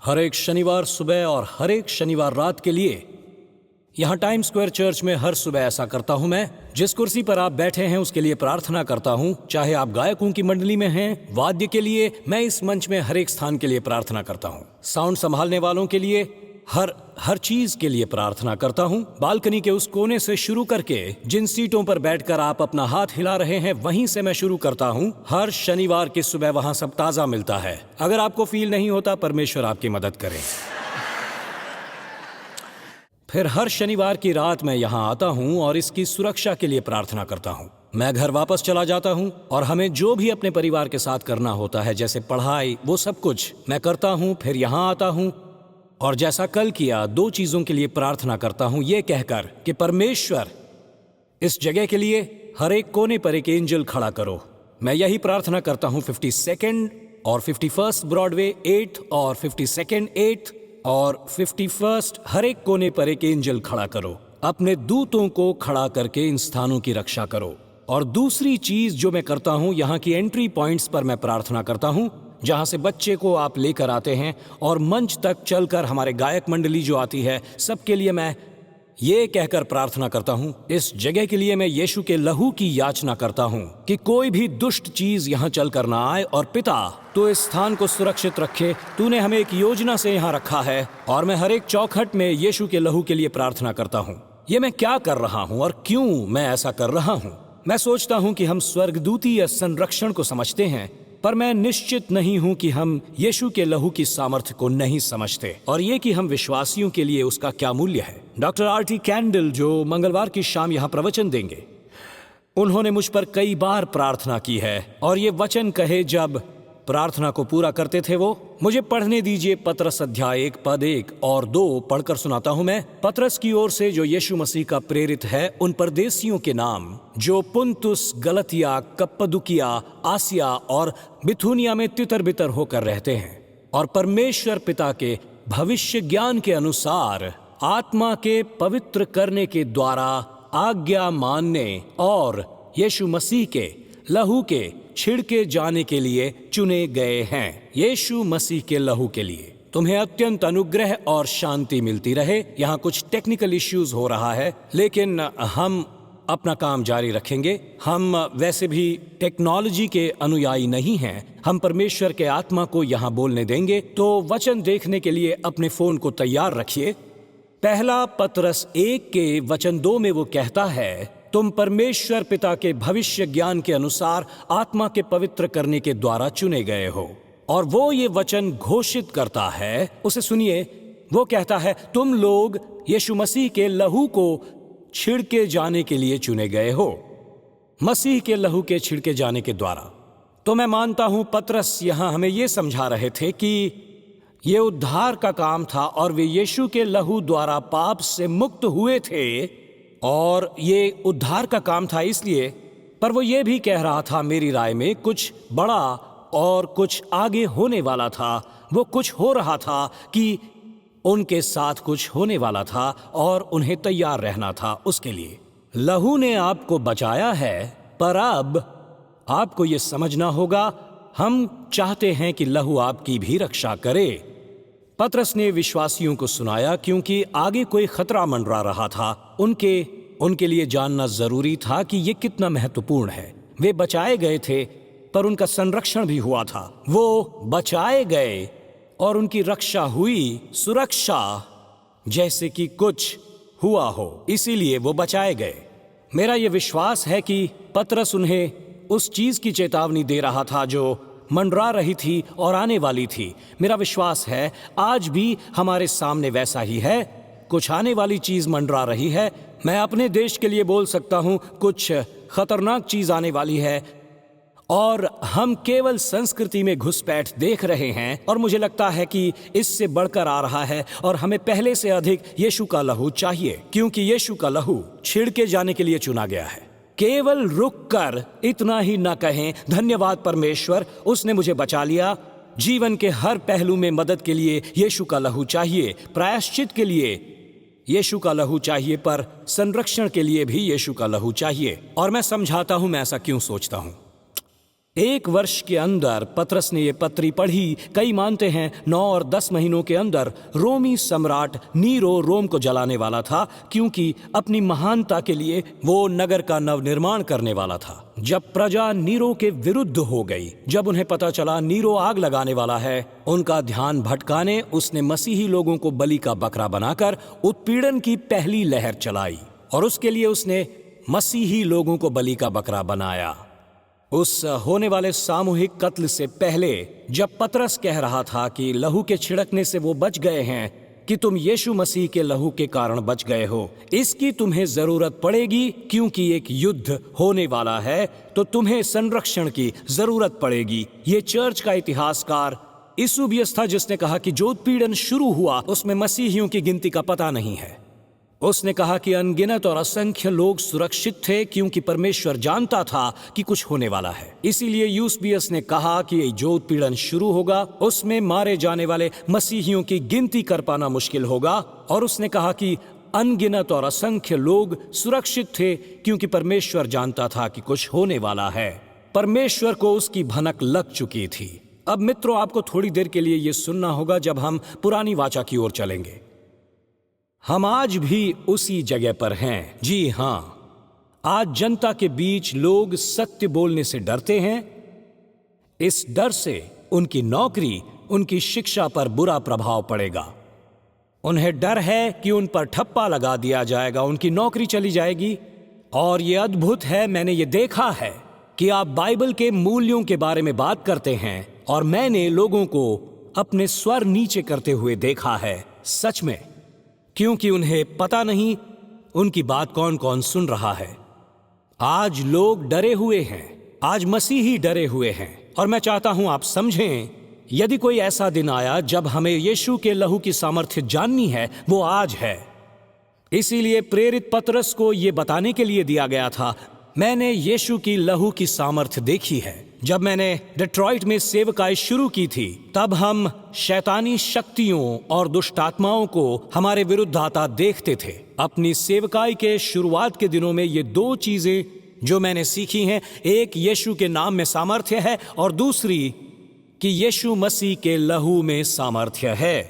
हर एक शनिवार सुबह और हर एक शनिवार रात के लिए यहाँ टाइम स्क्वायर चर्च में हर सुबह ऐसा करता हूँ। मैं जिस कुर्सी पर आप बैठे हैं उसके लिए प्रार्थना करता हूँ। चाहे आप गायकों की मंडली में हैं, वाद्य के लिए, मैं इस मंच में हर एक स्थान के लिए प्रार्थना करता हूँ। साउंड संभालने वालों के लिए, हर चीज के लिए प्रार्थना करता हूँ। बालकनी के उस कोने से शुरू करके जिन सीटों पर बैठकर आप अपना हाथ हिला रहे हैं, वहीं से मैं शुरू करता हूँ। हर शनिवार की सुबह वहां सब ताजा मिलता है। अगर आपको फील नहीं होता, परमेश्वर आपकी मदद करे। फिर हर शनिवार की रात मैं यहाँ आता हूँ और इसकी सुरक्षा के लिए प्रार्थना करता हूँ। मैं घर वापस चला जाता हूँ और हमें जो भी अपने परिवार के साथ करना होता है, जैसे पढ़ाई, वो सब कुछ मैं करता हूँ। फिर यहाँ आता हूँ और जैसा कल किया, 2 चीजों के लिए प्रार्थना करता हूं, ये कहकर कि परमेश्वर इस जगह के लिए हर एक कोने पर एक एंजल खड़ा करो। मैं यही प्रार्थना करता हूं 52nd और 51st ब्रॉडवे 8th और 52nd 8th और 51st, हर एक कोने पर एक एंजल खड़ा करो। अपने दूतों को खड़ा करके इन स्थानों की रक्षा करो। और दूसरी चीज जो मैं करता हूं, यहाँ की एंट्री पॉइंट्स पर मैं प्रार्थना करता हूं, जहां से बच्चे को आप लेकर आते हैं और मंच तक चलकर हमारे गायक मंडली जो आती है, सबके लिए मैं ये कहकर प्रार्थना करता हूं, इस जगह के लिए मैं यीशु के लहू की याचना करता हूं कि कोई भी दुष्ट चीज यहां चलकर ना आए। और पिता, तो इस स्थान को सुरक्षित रखे। तूने हमें एक योजना से यहां रखा है और मैं हर एक चौखट में यीशु के लहू के लिए प्रार्थना करता हूं। ये मैं क्या कर रहा हूं और क्यों मैं ऐसा कर रहा हूं? मैं सोचता हूं कि हम स्वर्गदूतीय संरक्षण को समझते हैं, पर मैं निश्चित नहीं हूं कि हम यीशु के लहू की सामर्थ्य को नहीं समझते और ये कि हम विश्वासियों के लिए उसका क्या मूल्य है। Doctor R.T. कैंडल, जो मंगलवार की शाम यहाँ प्रवचन देंगे, उन्होंने मुझ पर कई बार प्रार्थना की है और ये वचन कहे जब प्रार्थना को पूरा करते थे वो। मुझे पढ़ने दीजिए पतरस अध्याय 1 पद 1 और 2 पढ़कर सुनाता हूं मैं। पतरस की ओर से, जो यीशु मसीह का प्रेरित है, उन परदेसियों के नाम जो पुंतुस, गलतिया, कप्पदुकिया, आसिया और बिथुनिया में तितर बितर होकर रहते हैं, और परमेश्वर पिता के भविष्य ज्ञान के अनुसार आत्मा के पवित्र करने के द्वारा आज्ञा मानने और यीशु मसीह के लहू के छिड़के जाने के लिए चुने गए हैं। यीशु मसीह के लहू के लिए तुम्हें अत्यंत अनुग्रह और शांति मिलती रहे। यहाँ कुछ टेक्निकल इश्यूज हो रहा है, लेकिन हम अपना काम जारी रखेंगे। हम वैसे भी टेक्नोलॉजी के अनुयायी नहीं हैं। हम परमेश्वर के आत्मा को यहाँ बोलने देंगे। तो वचन देखने के लिए अपने फोन को तैयार रखिए। पहला पतरस 1 के वचन 2 में वो कहता है, तुम परमेश्वर पिता के भविष्य ज्ञान के अनुसार आत्मा के पवित्र करने के द्वारा चुने गए हो। और वो ये वचन घोषित करता है, उसे सुनिए। वो कहता है, तुम लोग यीशु मसीह के लहू को छिड़के जाने के लिए चुने गए हो, मसीह के लहू के छिड़के जाने के द्वारा। तो मैं मानता हूं पतरस यहां हमें ये समझा रहे थे कि ये उद्धार का काम था और वे यीशु के लहू द्वारा पाप से मुक्त हुए थे, और ये उद्धार का काम था इसलिए। पर वो ये भी कह रहा था, मेरी राय में कुछ बड़ा और कुछ आगे होने वाला था। वो कुछ हो रहा था कि उनके साथ कुछ होने वाला था और उन्हें तैयार रहना था उसके लिए। लहू ने आपको बचाया है, पर अब आपको ये समझना होगा, हम चाहते हैं कि लहू आपकी भी रक्षा करे। पतरस ने विश्वासियों को सुनाया क्योंकि आगे कोई खतरा मंडरा रहा था। उनके लिए जानना जरूरी था कि ये कितना महत्वपूर्ण है। वे बचाए गए थे, पर उनका संरक्षण भी हुआ था। वो बचाए गए और उनकी रक्षा हुई, सुरक्षा जैसे कि कुछ हुआ हो, इसीलिए वो बचाए गए। मेरा ये विश्वास है कि पतरस उन्हें उस चीज की चेतावनी दे रहा था जो मंडरा रही थी और आने वाली थी। मेरा विश्वास है आज भी हमारे सामने वैसा ही है। कुछ आने वाली चीज मंडरा रही है। मैं अपने देश के लिए बोल सकता हूं, कुछ खतरनाक चीज आने वाली है और हम केवल संस्कृति में घुसपैठ देख रहे हैं, और मुझे लगता है कि इससे बढ़कर आ रहा है और हमें पहले से अधिक यीशु का लहू चाहिए, क्योंकि यीशु का लहू छिड़के जाने के लिए चुना गया है। केवल रुककर इतना ही न कहें, धन्यवाद परमेश्वर, उसने मुझे बचा लिया। जीवन के हर पहलू में मदद के लिए यीशु का लहू चाहिए, प्रायश्चित के लिए यीशु का लहू चाहिए, पर संरक्षण के लिए भी यीशु का लहू चाहिए। और मैं समझाता हूं मैं ऐसा क्यों सोचता हूं। 1 वर्ष के अंदर पतरस ने ये पत्री पढ़ी। कई मानते हैं 9 और 10 महीनों के अंदर रोमी सम्राट नीरो रोम को जलाने वाला था, क्योंकि अपनी महानता के लिए वो नगर का नवनिर्माण करने वाला था। जब प्रजा नीरो के विरुद्ध हो गई, जब उन्हें पता चला नीरो आग लगाने वाला है, उनका ध्यान भटकाने उसने मसीही लोगों को बलि का बकरा बनाकर उत्पीड़न की पहली लहर चलाई, और उसके लिए उसने मसीही लोगों को बलि का बकरा बनाया। उस होने वाले सामूहिक कत्ल से पहले जब पतरस कह रहा था कि लहू के छिड़कने से वो बच गए हैं, कि तुम यीशु मसीह के लहू के कारण बच गए हो, इसकी तुम्हें जरूरत पड़ेगी, क्योंकि एक युद्ध होने वाला है, तो तुम्हें संरक्षण की जरूरत पड़ेगी। ये चर्च का इतिहासकार यूसेबियस था जिसने कहा कि जो उत्पीड़न शुरू हुआ उसमें मसीहियों की गिनती का पता नहीं है। उसने कहा कि अनगिनत और असंख्य लोग सुरक्षित थे, क्योंकि परमेश्वर जानता था कि कुछ होने वाला है। इसीलिए यूसेबियस ने कहा कि जो उत्पीड़न शुरू होगा उसमें मारे जाने वाले मसीहियों की गिनती कर पाना मुश्किल होगा, और उसने कहा कि अनगिनत और असंख्य लोग सुरक्षित थे, क्योंकि परमेश्वर जानता था कि कुछ होने वाला है। परमेश्वर को उसकी भनक लग चुकी थी। अब मित्रों, आपको थोड़ी देर के लिए यह सुनना होगा जब हम पुरानी वाचा की ओर चलेंगे। हम आज भी उसी जगह पर हैं। जी हां, आज जनता के बीच लोग सत्य बोलने से डरते हैं। इस डर से उनकी नौकरी, उनकी शिक्षा पर बुरा प्रभाव पड़ेगा। उन्हें डर है कि उन पर ठप्पा लगा दिया जाएगा, उनकी नौकरी चली जाएगी। और ये अद्भुत है, मैंने ये देखा है कि आप बाइबल के मूल्यों के बारे में बात करते हैं, और मैंने लोगों को अपने स्वर नीचे करते हुए देखा है, सच में, क्योंकि उन्हें पता नहीं उनकी बात कौन कौन सुन रहा है। आज लोग डरे हुए हैं, आज मसीही डरे हुए हैं, और मैं चाहता हूं आप समझें, यदि कोई ऐसा दिन आया जब हमें यीशु के लहू की सामर्थ्य जाननी है, वो आज है। इसीलिए प्रेरित पतरस को यह बताने के लिए दिया गया था, मैंने यीशु की लहू की सामर्थ्य देखी है। जब मैंने डेट्रॉइट में सेवकाई शुरू की थी, तब हम शैतानी शक्तियों और दुष्टात्माओं को हमारे विरुद्ध आता देखते थे। अपनी सेवकाई के शुरुआत के दिनों में ये 2 चीजें जो मैंने सीखी हैं, एक यीशु के नाम में सामर्थ्य है, और दूसरी कि यीशु मसीह के लहू में सामर्थ्य है।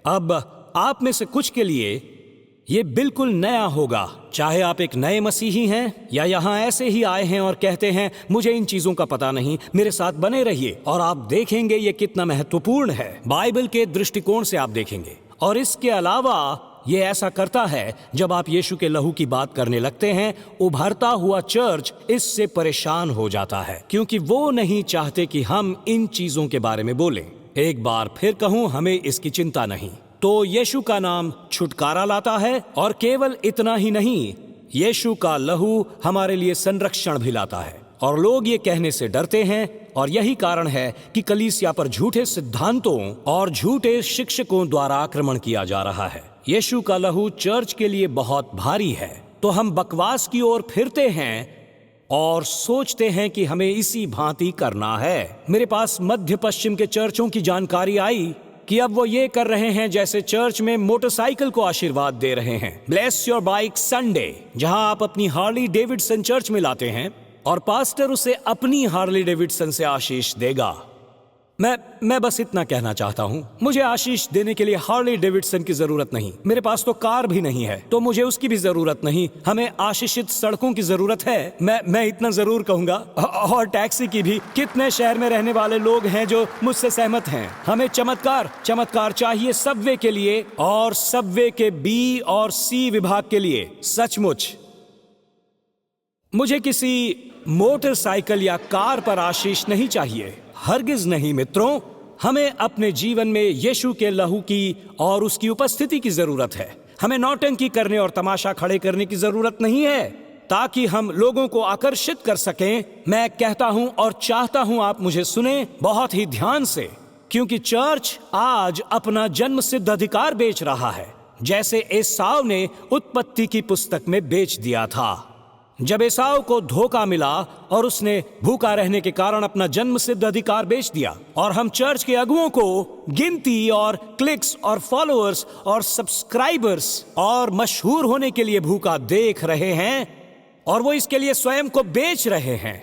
अब आप में से कुछ के लिए ये बिल्कुल नया होगा, चाहे आप एक नए मसीही हैं या यहाँ ऐसे ही आए हैं और कहते हैं मुझे इन चीजों का पता नहीं। मेरे साथ बने रहिए और आप देखेंगे ये कितना महत्वपूर्ण है। बाइबल के दृष्टिकोण से आप देखेंगे। और इसके अलावा ये ऐसा करता है, जब आप यीशु के लहू की बात करने लगते हैं, उभरता हुआ चर्च इससे परेशान हो जाता है, क्योंकि वो नहीं चाहते कि हम इन चीजों के बारे में बोलें। एक बार फिर कहूं, हमें इसकी चिंता नहीं। तो यीशु का नाम छुटकारा लाता है, और केवल इतना ही नहीं, यीशु का लहू हमारे लिए संरक्षण भी लाता है। और लोग ये कहने से डरते हैं, और यही कारण है कि कलीसिया पर झूठे सिद्धांतों और झूठे शिक्षकों द्वारा आक्रमण किया जा रहा है। यीशु का लहू चर्च के लिए बहुत भारी है, तो हम बकवास की ओर फिरते हैं और सोचते हैं कि हमें इसी भांति करना है। मेरे पास मध्य पश्चिम के चर्चों की जानकारी आई कि अब वो ये कर रहे हैं जैसे चर्च में मोटरसाइकिल को आशीर्वाद दे रहे हैं, ब्लेस योर बाइक संडे, जहां आप अपनी हार्ली डेविडसन चर्च में लाते हैं और पास्टर उसे अपनी हार्ली डेविडसन से आशीष देगा। मैं बस इतना कहना चाहता हूं, मुझे आशीष देने के लिए हार्ली डेविडसन की जरूरत नहीं। मेरे पास तो कार भी नहीं है, तो मुझे उसकी भी जरूरत नहीं। हमें आशीषित सड़कों की जरूरत है, मैं इतना जरूर कहूंगा, और टैक्सी की भी। कितने शहर में रहने वाले लोग हैं जो मुझसे सहमत हैं। हमें चमत्कार चाहिए सबवे के लिए, और सबवे के बी और सी विभाग के लिए। सचमुच मुझे किसी मोटरसाइकिल या कार पर आशीष नहीं चाहिए, हरगिज नहीं मित्रों। हमें अपने जीवन में यीशु के लहू की और उसकी उपस्थिति की जरूरत है। हमें नौटंकी करने और तमाशा खड़े करने की जरूरत नहीं है, ताकि हम लोगों को आकर्षित कर सकें। मैं कहता हूं और चाहता हूं आप मुझे सुने बहुत ही ध्यान से, क्योंकि चर्च आज अपना जन्म सिद्ध अधिकार बेच रहा है, जैसे एसाव ने उत्पत्ति की पुस्तक में बेच दिया था। जब एसाव को धोखा मिला और उसने भूखा रहने के कारण अपना जन्म सिद्ध अधिकार बेच दिया, और हम चर्च के अगुओं को गिनती और क्लिक्स और फॉलोअर्स और सब्सक्राइबर्स और मशहूर होने के लिए भूखा देख रहे हैं, और वो इसके लिए स्वयं को बेच रहे हैं।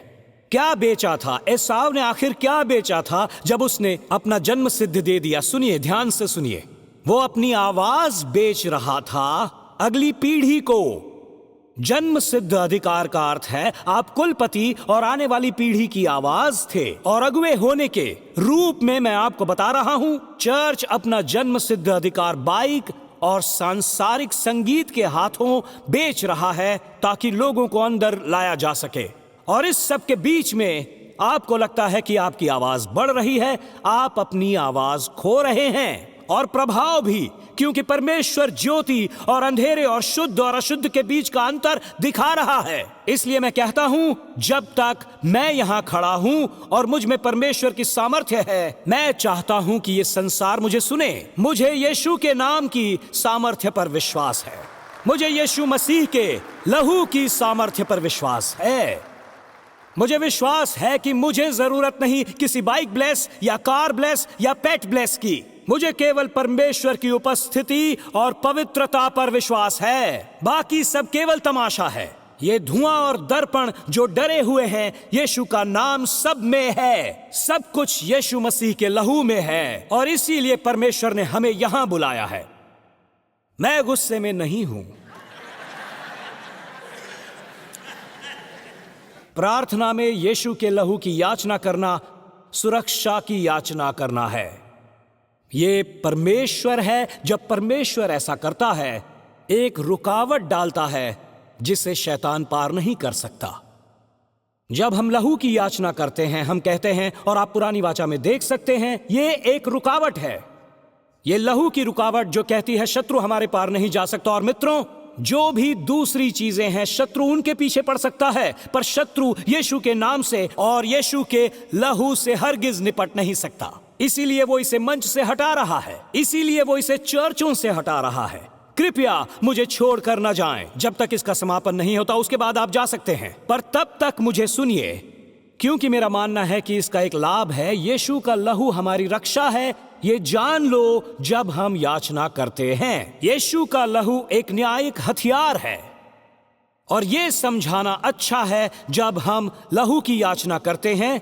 क्या बेचा था? एसाव ने आखिर क्या बेचा था जब उसने अपना जन्म सिद्ध दे दिया? सुनिए, ध्यान से सुनिए। वो अपनी आवाज बेच रहा था अगली पीढ़ी को। जन्म सिद्ध अधिकार का अर्थ है आप कुलपति और आने वाली पीढ़ी की आवाज थे, और अगुवे होने के रूप में मैं आपको बता रहा हूं, चर्च अपना जन्म सिद्ध अधिकार बाइक और सांसारिक संगीत के हाथों बेच रहा है ताकि लोगों को अंदर लाया जा सके। और इस सब के बीच में आपको लगता है कि आपकी आवाज बढ़ रही है, आप अपनी आवाज खो रहे हैं, और प्रभाव भी, क्योंकि परमेश्वर ज्योति और अंधेरे और शुद्ध और अशुद्ध के बीच का अंतर दिखा रहा है। इसलिए मैं कहता हूं, जब तक मैं यहां खड़ा हूं और मुझ में परमेश्वर की सामर्थ्य है, मैं चाहता हूं कि ये संसार मुझे सुने। मुझे यीशु के नाम की सामर्थ्य पर विश्वास है, मुझे यीशु मसीह के लहू की सामर्थ्य पर विश्वास है। मुझे विश्वास है कि मुझे जरूरत नहीं किसी बाइक ब्लेस या कार ब्लेस या पेट ब्लेस की। मुझे केवल परमेश्वर की उपस्थिति और पवित्रता पर विश्वास है। बाकी सब केवल तमाशा है। ये धुआं और दर्पण जो डरे हुए हैं, यीशु का नाम सब में है। सब कुछ यीशु मसीह के लहू में है, और इसीलिए परमेश्वर ने हमें यहां बुलाया है। मैं गुस्से में नहीं हूं। प्रार्थना में यीशु के लहू की याचना करना सुरक्षा की याचना करना है। ये परमेश्वर है। जब परमेश्वर ऐसा करता है, एक रुकावट डालता है जिसे शैतान पार नहीं कर सकता। जब हम लहू की याचना करते हैं, हम कहते हैं, और आप पुरानी वाचा में देख सकते हैं, ये एक रुकावट है। ये लहू की रुकावट जो कहती है शत्रु हमारे पार नहीं जा सकता। और मित्रों, जो भी दूसरी चीजें हैं, शत्रु उनके पीछे पड़ सकता है, पर शत्रु यीशु के नाम से और यीशु के लहू से हरगिज निपट नहीं सकता। इसीलिए वो इसे मंच से हटा रहा है, इसीलिए वो इसे चर्चों से हटा रहा है। कृपया मुझे छोड़कर न जाएं। जब तक इसका समापन नहीं होता, उसके बाद आप जा सकते हैं, पर तब तक मुझे सुनिए, क्योंकि मेरा मानना है कि इसका एक लाभ है। यीशु का लहू हमारी रक्षा है, ये जान लो जब हम याचना करते हैं। यीशु का लहू एक न्यायिक हथियार है, और ये समझाना अच्छा है जब हम लहू की याचना करते हैं,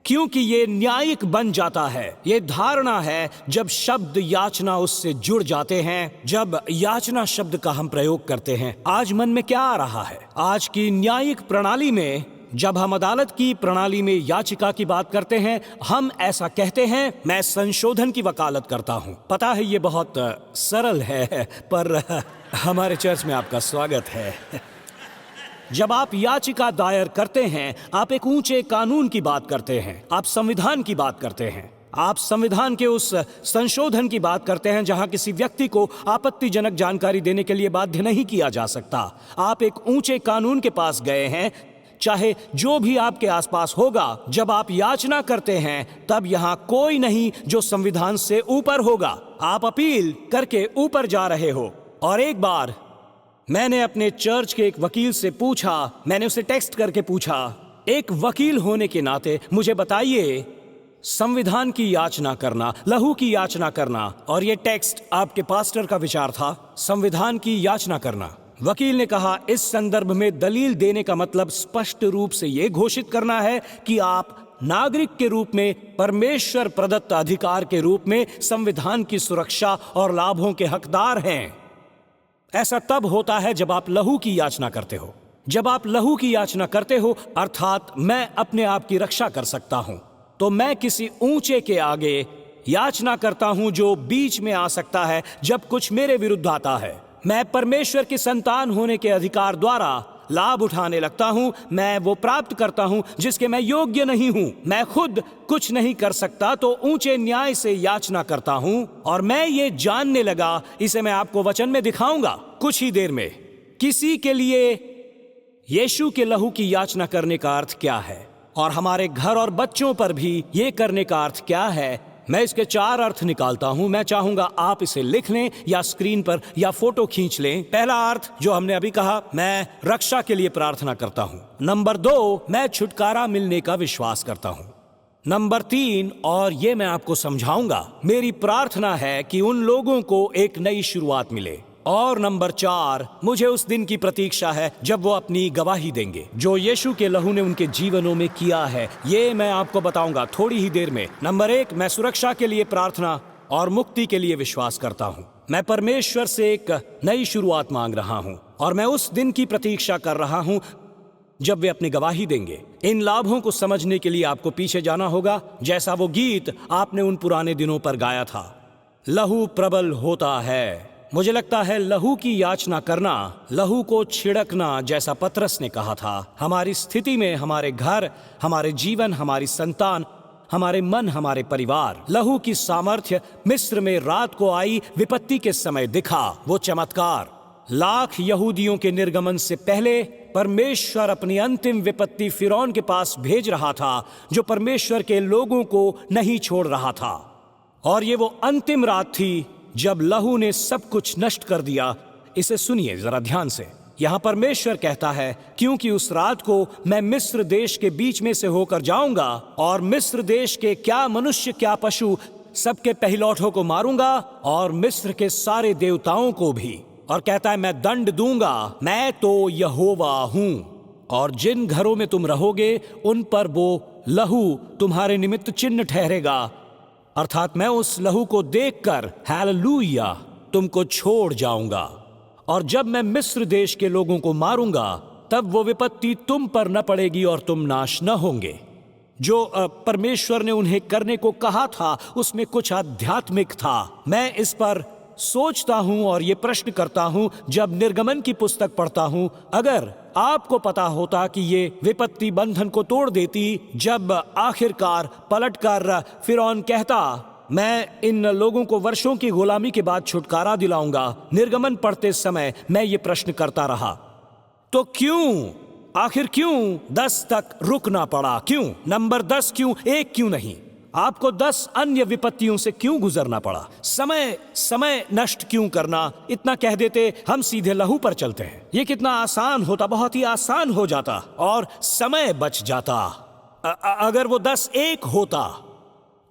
क्योंकि ये न्यायिक बन जाता है। ये धारणा है जब शब्द याचना उससे जुड़ जाते हैं। जब याचना शब्द का हम प्रयोग करते हैं, आज मन में क्या आ रहा है? आज की न्यायिक प्रणाली में, जब हम अदालत की प्रणाली में याचिका की बात करते हैं, हम ऐसा कहते हैं, मैं संशोधन की वकालत करता हूं। पता है ये बहुत सरल है, पर हमारे चर्च में आपका स्वागत है। जब आप याचिका दायर करते हैं, आप एक ऊंचे कानून की बात करते हैं, आप संविधान की बात करते हैं, आप संविधान के उस संशोधन की बात करते हैं जहां किसी व्यक्ति को आपत्तिजनक जानकारी देने के लिए बाध्य नहीं किया जा सकता। आप एक ऊंचे कानून के पास गए हैं, चाहे जो भी आपके आसपास होगा। जब आप याचना करते हैं, तब यहां कोई नहीं जो संविधान से ऊपर होगा। आप अपील करके ऊपर जा रहे हो। और एक बार मैंने अपने चर्च के एक वकील से पूछा, मैंने उसे टेक्स्ट करके पूछा, एक वकील होने के नाते मुझे बताइए, संविधान की याचना करना, लहू की याचना करना, और ये टेक्स्ट आपके पास्टर का विचार था, संविधान की याचना करना। वकील ने कहा, इस संदर्भ में दलील देने का मतलब स्पष्ट रूप से यह घोषित करना है कि आप नागरिक के रूप में परमेश्वर प्रदत्त अधिकार के रूप में संविधान की सुरक्षा और लाभों के हकदार हैं। ऐसा तब होता है जब आप लहू की याचना करते हो। जब आप लहू की याचना करते हो, अर्थात मैं अपने आप की रक्षा कर सकता हूं, तो मैं किसी ऊंचे के आगे याचना करता हूं जो बीच में आ सकता है जब कुछ मेरे विरुद्ध आता है। मैं परमेश्वर की संतान होने के अधिकार द्वारा लाभ उठाने लगता हूं। मैं वो प्राप्त करता हूं जिसके मैं योग्य नहीं हूं। मैं खुद कुछ नहीं कर सकता, तो ऊंचे न्याय से याचना करता हूं। और मैं ये जानने लगा, इसे मैं आपको वचन में दिखाऊंगा कुछ ही देर में, किसी के लिए यीशु के लहू की याचना करने का अर्थ क्या है, और हमारे घर और बच्चों पर भी ये करने का अर्थ क्या है। मैं इसके 4 अर्थ निकालता हूं। मैं चाहूंगा आप इसे लिख लें या स्क्रीन पर या फोटो खींच लें। पहला अर्थ जो हमने अभी कहा, मैं रक्षा के लिए प्रार्थना करता हूं। नंबर 2, मैं छुटकारा मिलने का विश्वास करता हूं। नंबर 3, और ये मैं आपको समझाऊंगा, मेरी प्रार्थना है कि उन लोगों को एक नई शुरुआत मिले। और नंबर 4, मुझे उस दिन की प्रतीक्षा है जब वो अपनी गवाही देंगे। जो यीशु के लहू ने उनके जीवनों में किया है, ये मैं आपको बताऊंगा थोड़ी ही देर में। नंबर 1, मैं सुरक्षा के लिए प्रार्थना और मुक्ति के लिए विश्वास करता हूँ। मैं परमेश्वर से एक नई शुरुआत मांग रहा हूँ और मैं उस दिन की प्रतीक्षा कर रहा हूँ जब वे अपनी गवाही देंगे। इन लाभों को समझने के लिए आपको पीछे जाना होगा, जैसा वो गीत आपने उन पुराने दिनों पर गाया था, लहू प्रबल होता है। मुझे लगता है लहू की याचना करना, लहू को छिड़कना, जैसा पतरस ने कहा था, हमारी स्थिति में, हमारे घर, हमारे जीवन, हमारी संतान, हमारे मन, हमारे परिवार। लहू की सामर्थ्य मिस्र में रात को आई विपत्ति के समय दिखा। वो चमत्कार लाख यहूदियों के निर्गमन से पहले परमेश्वर अपनी अंतिम विपत्ति फिरौन के पास भेज रहा था, जो परमेश्वर के लोगों को नहीं छोड़ रहा था। और ये वो अंतिम रात थी जब लहू ने सब कुछ नष्ट कर दिया। इसे सुनिए जरा ध्यान से। यहां परमेश्वर कहता है, क्योंकि उस रात को मैं मिस्र देश के बीच में से होकर जाऊंगा और मिस्र देश के क्या मनुष्य क्या पशु सबके पहिलौठों को मारूंगा और मिस्र के सारे देवताओं को भी। और कहता है, मैं दंड दूंगा, मैं तो यहोवा हूं। और जिन घरों में तुम रहोगे उन पर वो लहू तुम्हारे निमित्त चिन्ह ठहरेगा, अर्थात मैं उस लहू को देखकर, हालेलुया, तुमको छोड़ जाऊंगा। और जब मैं मिस्र देश के लोगों को मारूंगा, तब वो विपत्ति तुम पर न पड़ेगी और तुम नाश न होंगे। जो परमेश्वर ने उन्हें करने को कहा था, उसमें कुछ आध्यात्मिक था। मैं इस पर सोचता हूं और ये प्रश्न करता हूं जब निर्गमन की पुस्तक पढ़ता हूं, अगर आपको पता होता कि ये विपत्ति बंधन को तोड़ देती, जब आखिरकार पलटकर फिरौन कहता, मैं इन लोगों को वर्षों की गुलामी के बाद छुटकारा दिलाऊंगा। निर्गमन पढ़ते समय मैं ये प्रश्न करता रहा, तो क्यों, आखिर क्यों 10 तक रुकना पड़ा? क्यों नंबर 10? क्यों 1 क्यों नहीं? आपको 10 अन्य विपत्तियों से क्यों गुजरना पड़ा? समय नष्ट क्यों करना? इतना कह देते, हम सीधे लहू पर चलते हैं। ये कितना आसान होता, बहुत ही आसान हो जाता और समय बच जाता। अगर वो 10-1 होता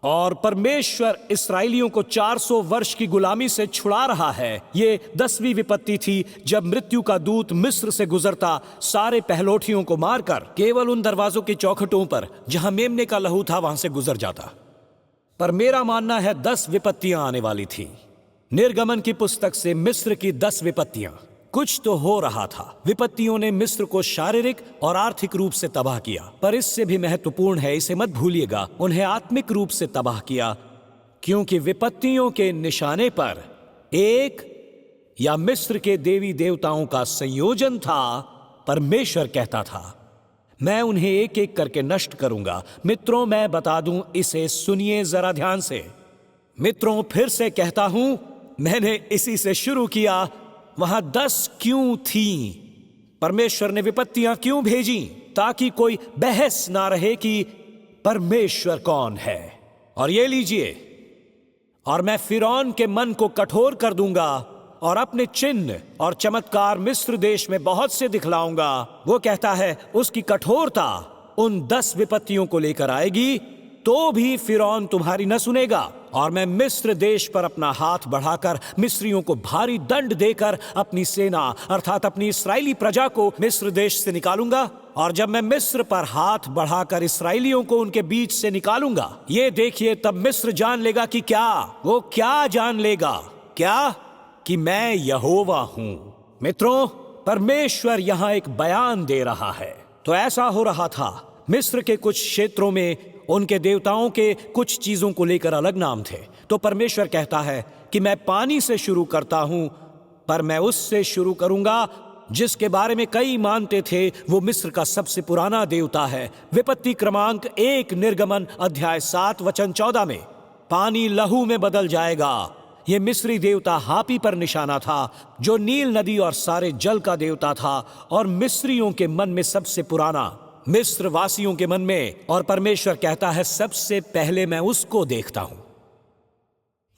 और परमेश्वर इसराइलियों को 400 वर्ष की गुलामी से छुड़ा रहा है। ये 10वीं विपत्ति थी जब मृत्यु का दूत मिस्र से गुजरता, सारे पहलौठियों को मारकर केवल उन दरवाजों की चौखटों पर जहां मेमने का लहू था वहां से गुजर जाता। पर मेरा मानना है 10 विपत्तियां आने वाली थी। निर्गमन की पुस्तक से मिस्र की 10 विपत्तियां, कुछ तो हो रहा था। विपत्तियों ने मिस्र को शारीरिक और आर्थिक रूप से तबाह किया, पर इससे भी महत्वपूर्ण है, इसे मत भूलिएगा, उन्हें आत्मिक रूप से तबाह किया, क्योंकि विपत्तियों के निशाने पर एक या मिस्र के देवी देवताओं का संयोजन था। परमेश्वर कहता था, मैं उन्हें एक एक करके नष्ट करूंगा। मित्रों, मैं बता दूं, इसे सुनिए जरा ध्यान से। मित्रों, फिर से कहता हूं, मैंने इसी से शुरू किया। वहां 10 क्यों थी? परमेश्वर ने विपत्तियां क्यों भेजी? ताकि कोई बहस ना रहे कि परमेश्वर कौन है। और ये लीजिए, और मैं फिरौन के मन को कठोर कर दूंगा और अपने चिन्ह और चमत्कार मिस्र देश में बहुत से दिखलाऊंगा। वो कहता है, उसकी कठोरता उन 10 विपत्तियों को लेकर आएगी, तो भी फिरौन तुम्हारी न सुनेगा। और मैं मिस्र देश पर अपना हाथ बढ़ाकर मिस्रियों को भारी दंड देकर अपनी सेना अर्थात अपनी इस्राएली प्रजा को मिस्र देश से निकालूंगा। और जब मैं मिस्र पर हाथ बढ़ाकर इस्राएलियों को उनके बीच से निकालूंगा, ये देखिए, तब मिस्र जान लेगा कि क्या, वो क्या जान लेगा? क्या? कि मैं यहोवा हूं। मित्रों, परमेश्वर यहां एक बयान दे रहा है। तो ऐसा हो रहा था, मिस्र के कुछ क्षेत्रों में उनके देवताओं के कुछ चीजों को लेकर अलग नाम थे। तो परमेश्वर कहता है कि मैं पानी से शुरू करता हूं, पर मैं उससे शुरू करूंगा जिसके बारे में कई मानते थे वो मिस्र का सबसे पुराना देवता है। विपत्ति क्रमांक 1, निर्गमन अध्याय 7 वचन 14 में, पानी लहू में बदल जाएगा। ये मिस्री देवता हापी पर निशाना था, जो नील नदी और सारे जल का देवता था और मिस्रियों के मन में सबसे पुराना, मिस्र वासियों के मन में। और परमेश्वर कहता है, सबसे पहले मैं उसको देखता हूं।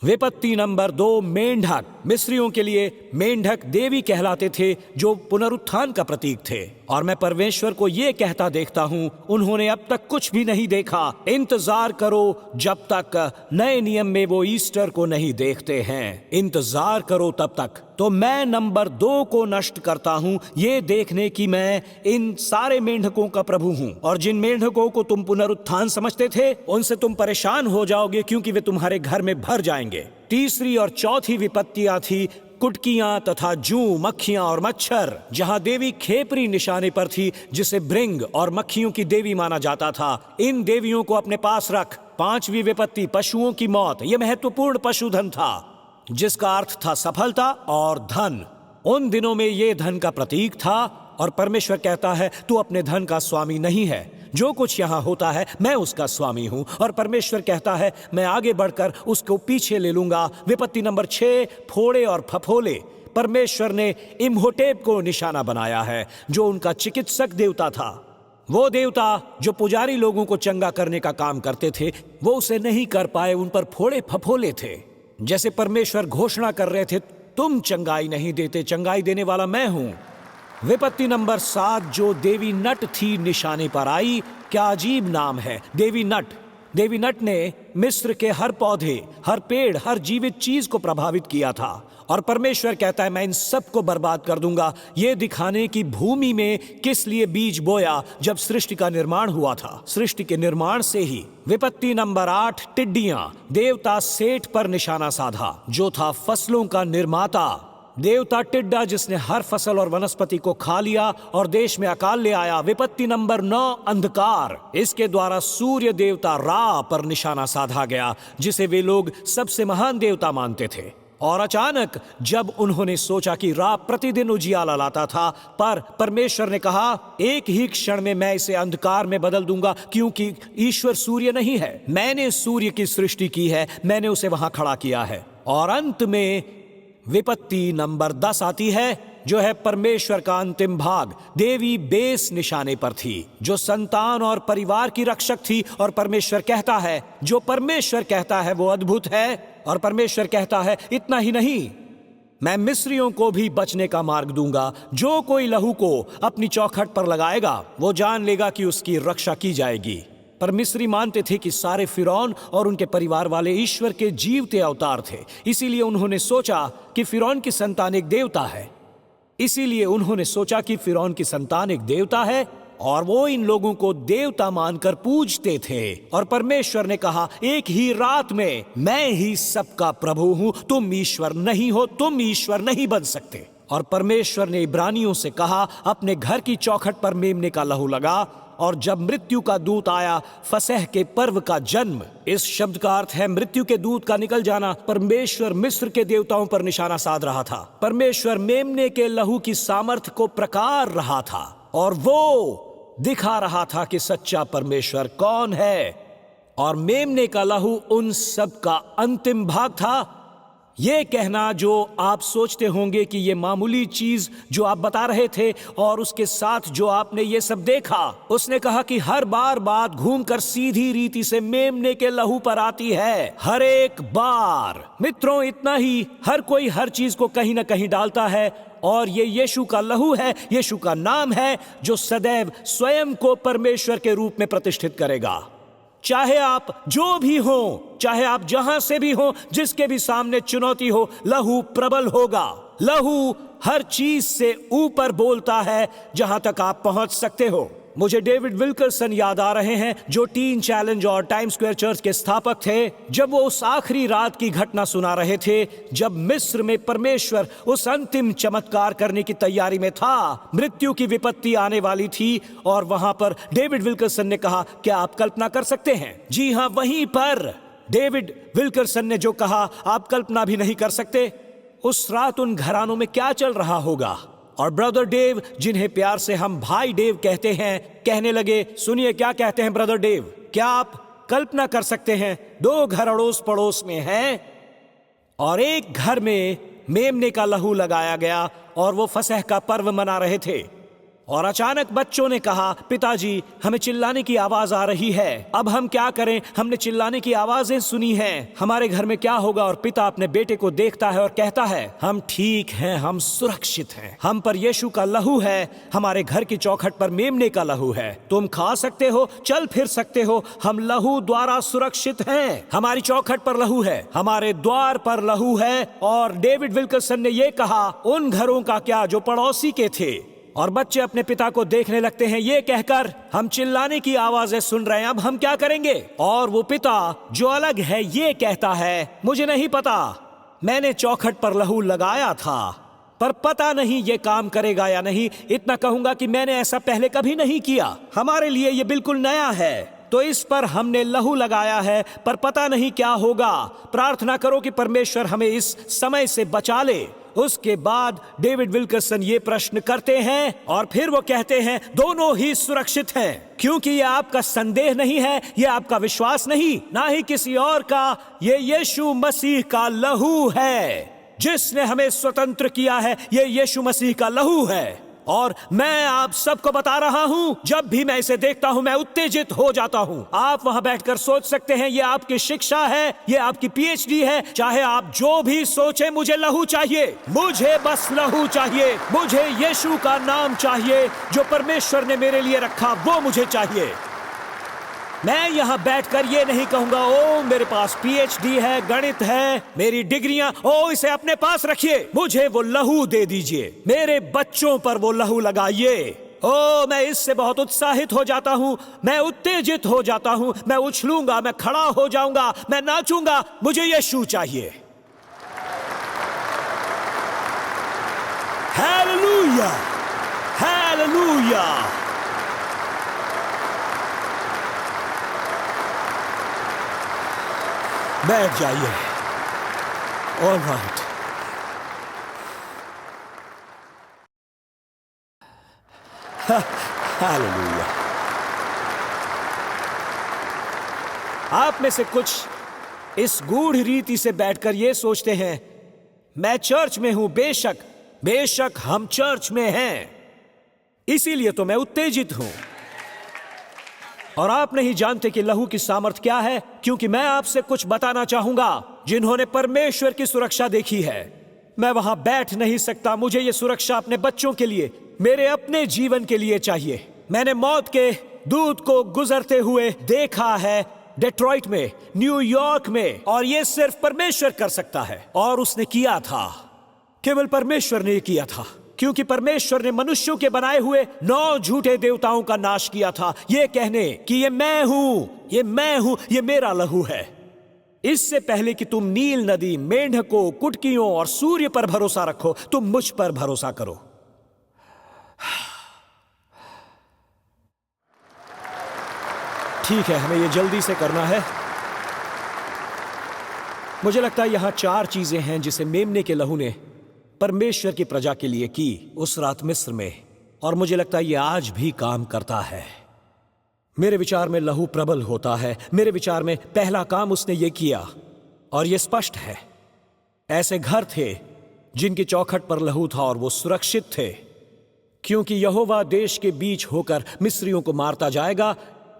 विपत्ति नंबर 2, मेंढक। मिस्रियों के लिए मेंढक देवी कहलाते थे, जो पुनरुत्थान का प्रतीक थे। और मैं परमेश्वर को ये कहता देखता हूं, उन्होंने अब तक कुछ भी नहीं देखा। इंतजार करो जब तक नए नियम में वो ईस्टर को नहीं देखते हैं। इंतजार करो तब तक। तो मैं नंबर 2 को नष्ट करता हूं, ये देखने की मैं इन सारे मेंढकों का प्रभु हूं। और जिन मेंढकों को तुम पुनरुत्थान समझते थे, उनसे तुम परेशान हो जाओगे, क्योंकि वे तुम्हारे घर में भर जाएंगे। तीसरी और चौथी विपत्तियां थी कुटकियां तथा जूं, मक्खियां और मच्छर। जहां देवी खेपरी निशाने पर थी, जिसे भृंग और मक्खियों की देवी माना जाता था। इन देवियों को अपने पास रख। पांचवी विपत्ति पशुओं की मौत। यह महत्वपूर्ण पशुधन था, जिसका अर्थ था सफलता और धन। उन दिनों में यह धन का प्रतीक था, और परमेश्वर कहता है, तू अपने धन का स्वामी नहीं है। जो कुछ यहाँ होता है मैं उसका स्वामी हूं। और परमेश्वर कहता है, मैं आगे बढ़कर उसको पीछे ले लूंगा। विपत्ति नंबर 6, फोड़े और फफोले। परमेश्वर ने इम्होटेप को निशाना बनाया है, जो उनका चिकित्सक देवता था। वो देवता जो पुजारी लोगों को चंगा करने का काम करते थे, वो उसे नहीं कर पाए। उन पर फोड़े फफोले थे। जैसे परमेश्वर घोषणा कर रहे थे, तुम चंगाई नहीं देते, चंगाई देने वाला मैं हूं। विपत्ति नंबर 7, जो देवी नट थी, निशाने पर आई। क्या अजीब नाम है, देवी नट। देवी नट ने मिस्र के हर पौधे, हर पेड़, हर जीवित चीज को प्रभावित किया था। और परमेश्वर कहता है, मैं इन सब को बर्बाद कर दूंगा, ये दिखाने की भूमि में किस लिए बीज बोया जब सृष्टि का निर्माण हुआ था। सृष्टि के निर्माण से ही। विपत्ति नंबर 8, टिड्डियां। देवता सेठ पर निशाना साधा, जो था फसलों का निर्माता। देवता टिड्डा, जिसने हर फसल और वनस्पति को खा लिया और देश में अकाल ले आया। विपत्ति नंबर 9, अंधकार। इसके द्वारा सूर्य देवता रा पर निशाना साधा गया, जिसे वे लोग सबसे महान देवता मानते थे। और अचानक जब उन्होंने सोचा कि रा प्रतिदिन उजियाला लाता था, पर परमेश्वर ने कहा, एक ही क्षण में मैं इसे अंधकार में बदल दूंगा, क्योंकि ईश्वर सूर्य नहीं है। मैंने सूर्य की सृष्टि की है, मैंने उसे वहां खड़ा किया है। और अंत में विपत्ति नंबर 10 आती है, जो है परमेश्वर का अंतिम भाग। देवी बेस निशाने पर थी, जो संतान और परिवार की रक्षक थी। और परमेश्वर कहता है, जो परमेश्वर कहता है वो अद्भुत है। और परमेश्वर कहता है, इतना ही नहीं, मैं मिस्रियों को भी बचने का मार्ग दूंगा। जो कोई लहू को अपनी चौखट पर लगाएगा, वो जान लेगा कि उसकी रक्षा की जाएगी। पर मिस्री मानते थे कि सारे फिरौन और उनके परिवार वाले ईश्वर के जीवते अवतार थे। इसीलिए उन्होंने सोचा कि फिरौन की संतान एक देवता है। और वो इन लोगों को देवता मानकर पूजते थे। और परमेश्वर ने कहा, एक ही रात में मैं ही सबका प्रभु हूं। तुम ईश्वर नहीं हो, तुम ईश्वर नहीं बन सकते। और परमेश्वर ने इब्रानियों से कहा, अपने घर की चौखट पर मेमने का लहू लगा। और जब मृत्यु का दूत आया, फसह के पर्व का जन्म। इस शब्द का अर्थ है मृत्यु के दूत का निकल जाना। परमेश्वर मिस्र के देवताओं पर निशाना साध रहा था। परमेश्वर मेमने के लहू की सामर्थ्य को प्रकार रहा था, और वो दिखा रहा था कि सच्चा परमेश्वर कौन है। और मेमने का लहू उन सब का अंतिम भाग था। ये कहना जो आप सोचते होंगे कि ये मामूली चीज जो आप बता रहे थे, और उसके साथ जो आपने ये सब देखा, उसने कहा कि हर बार बात घूमकर सीधी रीति से मेमने के लहू पर आती है। हर एक बार। मित्रों, इतना ही, हर कोई हर चीज को कहीं ना कहीं डालता है, और ये यीशु का लहू है, यीशु का नाम है, जो सदैव स्वयं को परमेश्वर के रूप में प्रतिष्ठित करेगा। चाहे आप जो भी हो, चाहे आप जहां से भी हो, जिसके भी सामने चुनौती हो, लहू प्रबल होगा। लहू हर चीज से ऊपर बोलता है जहां तक आप पहुंच सकते हो। मुझे डेविड विल्करसन याद आ रहे हैं, जो टीन चैलेंज और टाइम स्क्वायर चर्च के स्थापक थे। जब वो उस आखिरी रात की घटना सुना रहे थे, जब मिस्र में परमेश्वर उस अंतिम चमत्कार करने की तैयारी में था, मृत्यु की विपत्ति आने वाली थी। और वहां पर डेविड विल्करसन ने कहा, क्या आप कल्पना कर सकते हैं? जी हां, वहीं पर डेविड विल्करसन ने जो कहा, आप कल्पना भी नहीं कर सकते उस रात उन घरानों में क्या चल रहा होगा। और ब्रदर डेव, जिन्हें प्यार से हम भाई डेव कहते हैं, कहने लगे, सुनिए क्या कहते हैं ब्रदर डेव। क्या आप कल्पना कर सकते हैं, 2 घर अड़ोस पड़ोस में हैं, और एक घर में मेमने का लहू लगाया गया, और वो फसह का पर्व मना रहे थे। और अचानक बच्चों ने कहा, पिताजी हमें चिल्लाने की आवाज आ रही है, अब हम क्या करें? हमने चिल्लाने की आवाजें सुनी हैं, हमारे घर में क्या होगा? और पिता अपने बेटे को देखता है और कहता है, हम ठीक हैं, हम सुरक्षित हैं, हम पर यीशु का लहू है, हमारे घर की चौखट पर मेमने का लहू है, तुम खा सकते हो, चल फिर सकते हो, हम लहू द्वारा सुरक्षित हैं, हमारी चौखट पर लहू है, हमारे द्वार पर लहू है। और डेविड विल्करसन ने यह कहा, उन घरों का क्या जो पड़ोसी के थे। और बच्चे अपने पिता को देखने लगते हैं ये कहकर, हम चिल्लाने की आवाजें सुन रहे हैं, अब हम क्या करेंगे? और वो पिता जो अलग है ये कहता है, मुझे नहीं पता, मैंने चौखट पर लहू लगाया था, पर पता नहीं ये काम करेगा या नहीं। इतना कहूंगा कि मैंने ऐसा पहले कभी नहीं किया, हमारे लिए ये बिल्कुल नया है, तो इस पर हमने लहू लगाया है, पर पता नहीं क्या होगा। प्रार्थना करो कि परमेश्वर हमें इस समय से बचा ले। उसके बाद डेविड विल्करसन ये प्रश्न करते हैं और फिर वो कहते हैं, दोनों ही सुरक्षित हैं, क्योंकि ये आपका संदेह नहीं है, ये आपका विश्वास नहीं, ना ही किसी और का, ये यीशु मसीह का लहू है जिसने हमें स्वतंत्र किया है, ये यीशु मसीह का लहू है। और मैं आप सबको बता रहा हूं, जब भी मैं इसे देखता हूं मैं उत्तेजित हो जाता हूं। आप वहां बैठकर सोच सकते हैं ये आपकी शिक्षा है, ये आपकी पीएचडी है, चाहे आप जो भी सोचें, मुझे लहू चाहिए, मुझे बस लहू चाहिए, मुझे यीशु का नाम चाहिए जो परमेश्वर ने मेरे लिए रखा, वो मुझे चाहिए। मैं यहां बैठकर ये नहीं कहूंगा, ओ मेरे पास पीएचडी है, गणित है, मेरी डिग्रियां, ओ इसे अपने पास रखिए, मुझे वो लहू दे दीजिए, मेरे बच्चों पर वो लहू लगाइए। ओ मैं इससे बहुत उत्साहित हो जाता हूं, मैं उत्तेजित हो जाता हूं, मैं उछलूंगा, मैं खड़ा हो जाऊंगा, मैं नाचूंगा, मुझे यीशु चाहिए। Hallelujah, hallelujah. बैठ जाइए। All right. हालेलुया। आप में से कुछ इस गूढ़ रीति से बैठकर ये सोचते हैं, मैं चर्च में हूं, बेशक हम चर्च में हैं, इसीलिए तो मैं उत्तेजित हूं। और आप नहीं जानते कि लहू की सामर्थ क्या है, क्योंकि मैं आपसे कुछ बताना चाहूंगा। जिन्होंने परमेश्वर की सुरक्षा देखी है, मैं वहां बैठ नहीं सकता, मुझे यह सुरक्षा अपने बच्चों के लिए, मेरे अपने जीवन के लिए चाहिए। मैंने मौत के दूत को गुजरते हुए देखा है, डेट्रॉइट में, न्यूयॉर्क में, और यह सिर्फ परमेश्वर कर सकता है। और उसने किया था, केवल परमेश्वर ने किया था, क्योंकि परमेश्वर ने मनुष्यों के बनाए हुए 9 झूठे देवताओं का नाश किया था, ये कहने कि ये मैं हूं, ये मेरा लहू है। इससे पहले कि तुम नील नदी, मेंढकों, कुटकियों और सूर्य पर भरोसा रखो, तुम मुझ पर भरोसा करो। ठीक है, हमें यह जल्दी से करना है। मुझे लगता है यहां 4 चीजें हैं जिसे मेमने के लहू ने परमेश्वर की प्रजा के लिए की उस रात मिस्र में, और मुझे लगता है यह आज भी काम करता है। मेरे विचार में लहू प्रबल होता है। मेरे विचार में पहला काम उसने ये किया, और यह स्पष्ट है, ऐसे घर थे जिनकी चौखट पर लहू था और वो सुरक्षित थे, क्योंकि यहोवा देश के बीच होकर मिस्रियों को मारता जाएगा।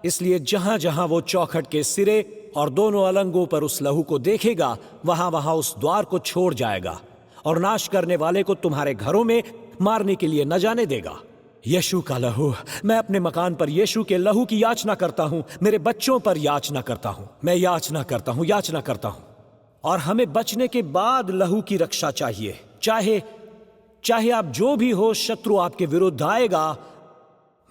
इसलिए जहां जहां वो चौखट के सिरे और दोनों अलंगों पर उस लहू को देखेगा, वहां वहां उस द्वार को छोड़ जाएगा और नाश करने वाले को तुम्हारे घरों में मारने के लिए न जाने देगा। यीशु का लहू, मैं अपने मकान पर यीशु के लहू की याचना करता हूं, मेरे बच्चों पर याचना करता हूं, मैं याचना करता हूं। और हमें बचने के बाद लहू की रक्षा चाहिए। चाहे आप जो भी हो, शत्रु आपके विरुद्ध आएगा।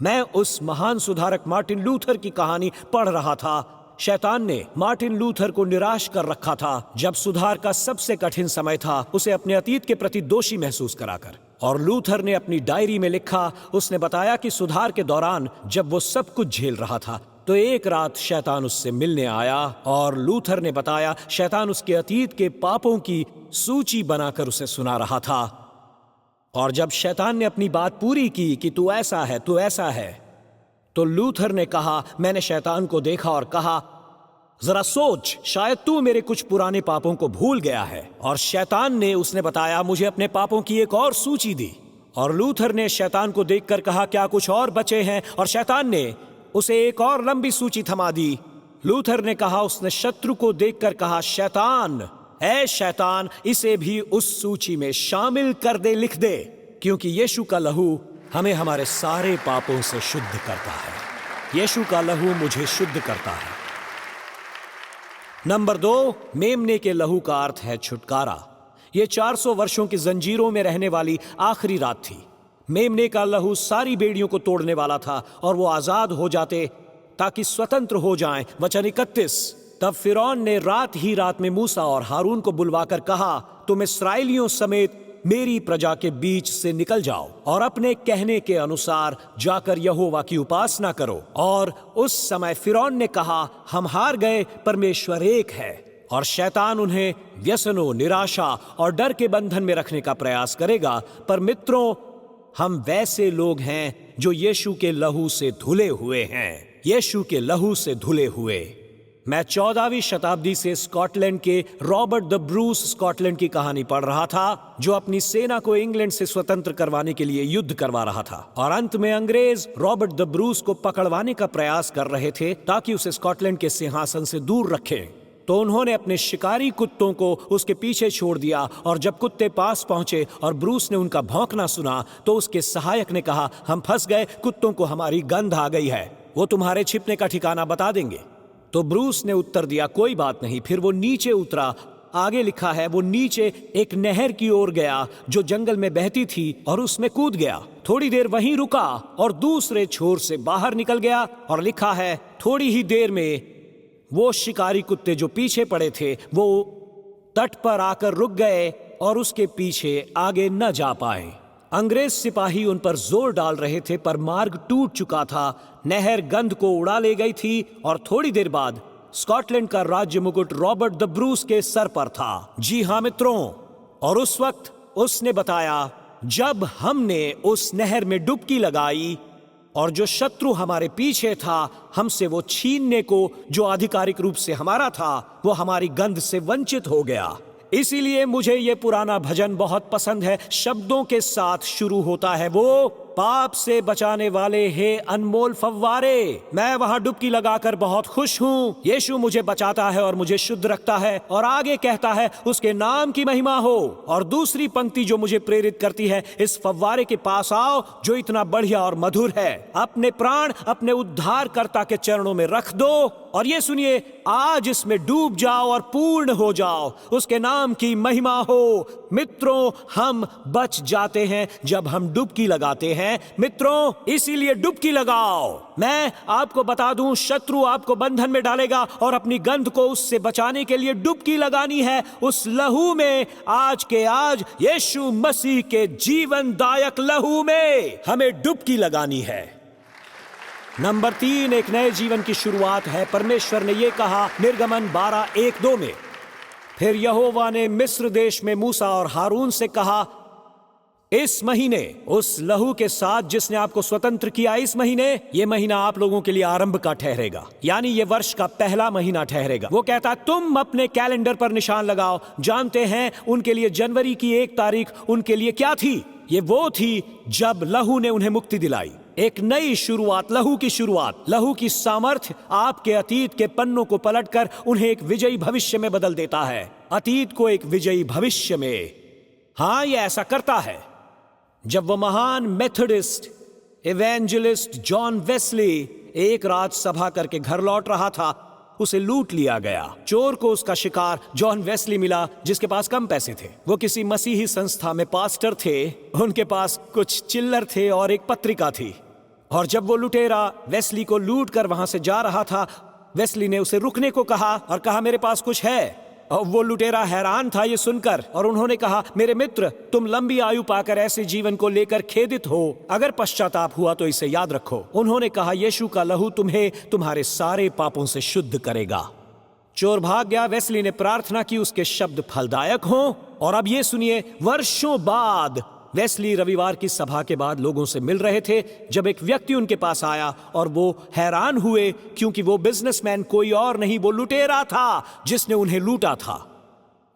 मैं उस महान सुधारक मार्टिन लूथर की कहानी पढ़ रहा था। शैतान ने मार्टिन लूथर को निराश कर रखा था जब सुधार का सबसे कठिन समय था, उसे अपने अतीत के प्रति दोषी महसूस कराकर। और लूथर ने अपनी डायरी में लिखा, उसने बताया कि सुधार के दौरान जब वो सब कुछ झेल रहा था, तो एक रात शैतान उससे मिलने आया, और लूथर ने बताया शैतान उसके अतीत के पापों की सूची बनाकर उसे सुना रहा था। और जब शैतान ने अपनी बात पूरी की कि तू ऐसा है, तो लूथर ने कहा, मैंने शैतान को देखा और कहा, जरा सोच, शायद तू मेरे कुछ पुराने पापों को भूल गया है। और शैतान ने, उसने बताया, मुझे अपने पापों की एक और सूची दी, और लूथर ने शैतान को देखकर कहा, क्या कुछ और बचे हैं? और शैतान ने उसे एक और लंबी सूची थमा दी। लूथर ने कहा, उसने शत्रु को देखकर कहा, शैतान, ऐ शैतान, इसे भी उस सूची में शामिल कर दे, लिख दे, क्योंकि यीशु का लहू हमें हमारे सारे पापों से शुद्ध करता है। यीशु का लहू मुझे शुद्ध करता है। नंबर 2, मेमने के लहू का अर्थ है छुटकारा। यह 400 वर्षों की जंजीरों में रहने वाली आखिरी रात थी। मेमने का लहू सारी बेड़ियों को तोड़ने वाला था और वो आजाद हो जाते ताकि स्वतंत्र हो जाएं। वचन 31। तब फिरौन ने रात ही रात में मूसा और हारून को बुलवाकर कहा, तुम इस्राएलियों समेत मेरी प्रजा के बीच से निकल जाओ और अपने कहने के अनुसार जाकर यहोवा की उपासना करो। और उस समय फिरौन ने कहा, हम हार गए, परमेश्वर एक है। और शैतान उन्हें व्यसनों, निराशा और डर के बंधन में रखने का प्रयास करेगा। पर मित्रों, हम वैसे लोग हैं जो यीशु के लहू से धुले हुए हैं। यीशु के लहू से धुले हुए। मैं 14वीं शताब्दी से स्कॉटलैंड के रॉबर्ट द ब्रूस स्कॉटलैंड की कहानी पढ़ रहा था, जो अपनी सेना को इंग्लैंड से स्वतंत्र करवाने के लिए युद्ध करवा रहा था। और अंत में अंग्रेज रॉबर्ट द ब्रूस को पकड़वाने का प्रयास कर रहे थे ताकि उसे स्कॉटलैंड के सिंहासन से दूर रखें। तो उन्होंने अपने शिकारी कुत्तों को उसके पीछे छोड़ दिया। और जब कुत्ते पास पहुंचे और ब्रूस ने उनका भौंकना सुना तो उसके सहायक ने कहा, हम फंस गए, कुत्तों को हमारी गंध आ गई है, वो तुम्हारे छिपने का ठिकाना बता देंगे। तो ब्रूस ने उत्तर दिया, कोई बात नहीं। फिर वो नीचे उतरा। आगे लिखा है, वो नीचे एक नहर की ओर गया जो जंगल में बहती थी और उसमें कूद गया। थोड़ी देर वहीं रुका और दूसरे छोर से बाहर निकल गया। और लिखा है, थोड़ी ही देर में वो शिकारी कुत्ते जो पीछे पड़े थे वो तट पर आकर रुक गए और उसके पीछे आगे न जा पाए। अंग्रेज सिपाही उन पर जोर डाल रहे थे, पर मार्ग टूट चुका था। नहर गंध को उड़ा ले गई थी और थोड़ी देर बाद स्कॉटलैंड का राज्य मुकुट रॉबर्ट द ब्रूस के सर पर था। जी हाँ मित्रों, और उस वक्त उसने बताया, जब हमने उस नहर में डुबकी लगाई और जो शत्रु हमारे पीछे था हमसे वो छीनने को जो आधिकारिक रूप से हमारा था, वो हमारी गंध से वंचित हो गया। इसीलिए मुझे ये पुराना भजन बहुत पसंद है। शब्दों के साथ शुरू होता है वो, पाप से बचाने वाले हे अनमोल फव्वारे, मैं वहां डुबकी लगाकर बहुत खुश हूँ। यीशु मुझे बचाता है और मुझे शुद्ध रखता है। और आगे कहता है, उसके नाम की महिमा हो। और दूसरी पंक्ति जो मुझे प्रेरित करती है, इस फव्वारे के पास आओ जो इतना बढ़िया और मधुर है। अपने प्राण अपने उद्धारकर्ता के चरणों में रख दो और ये सुनिए, आज इसमें डूब जाओ और पूर्ण हो जाओ। उसके नाम की महिमा हो। मित्रों, हम बच जाते हैं जब हम डुबकी लगाते हैं। मित्रों, इसीलिए डुबकी लगाओ। मैं आपको बता दूं, शत्रु आपको बंधन में डालेगा और अपनी गंध को उससे बचाने के लिए डुबकी लगानी है उस लहू में। आज के आज यीशु मसीह के जीवनदायक लहू में हमें डुबकी लगानी है। नंबर 3, एक नए जीवन की शुरुआत है। परमेश्वर ने यह कहा निर्गमन 12:1-2 में, फिर यहोवा ने मिस्र देश में मूसा और हारून से कहा, इस महीने उस लहू के साथ जिसने आपको स्वतंत्र किया, इस महीने, ये महीना आप लोगों के लिए आरंभ का ठहरेगा, यानी ये वर्ष का पहला महीना ठहरेगा। वो कहता, तुम अपने कैलेंडर पर निशान लगाओ। जानते हैं उनके लिए जनवरी की 1 तारीख उनके लिए क्या थी? ये वो थी जब लहू ने उन्हें मुक्ति दिलाई। एक नई शुरुआत, लहू की शुरुआत। लहू की सामर्थ्य आपके अतीत के पन्नों को पलटकर उन्हें एक विजयी भविष्य में बदल देता है। अतीत को एक विजयी भविष्य में। हाँ, ये ऐसा करता है। जब वो महान मेथोडिस्ट इवेंजलिस्ट जॉन वेस्ली एक रात सभा करके घर लौट रहा था, उसे लूट लिया गया। चोर को उसका शिकार जॉन वेस्ली मिला, जिसके पास कम पैसे थे। वो किसी मसीही संस्था में पास्टर थे। उनके पास कुछ चिल्लर थे और एक पत्रिका थी। और जब वो लुटेरा वेस्ली को लूट कर वहां से जा रहा था, वेस्ली ने उसे रुकने को कहा और कहा, मेरे पास कुछ है। और वो लुटेरा हैरान था ये सुनकर, और उन्होंने कहा, मेरे मित्र, तुम लंबी आयु पाकर ऐसे जीवन को लेकर खेदित हो। अगर पश्चाताप हुआ तो इसे याद रखो। उन्होंने कहा, यीशु का लहू तुम्हें तुम्हारे सारे पापों से शुद्ध करेगा। चोर भाग गया। वेस्ली ने प्रार्थना की उसके शब्द फलदायक हों। और अब ये सुनिए, वर्षों बाद वेस्ली रविवार की सभा के बाद लोगों से मिल रहे थे जब एक व्यक्ति उनके पास आया और वो हैरान हुए क्योंकि वो बिजनेसमैन कोई और नहीं, वो लुटेरा था जिसने उन्हें लूटा था।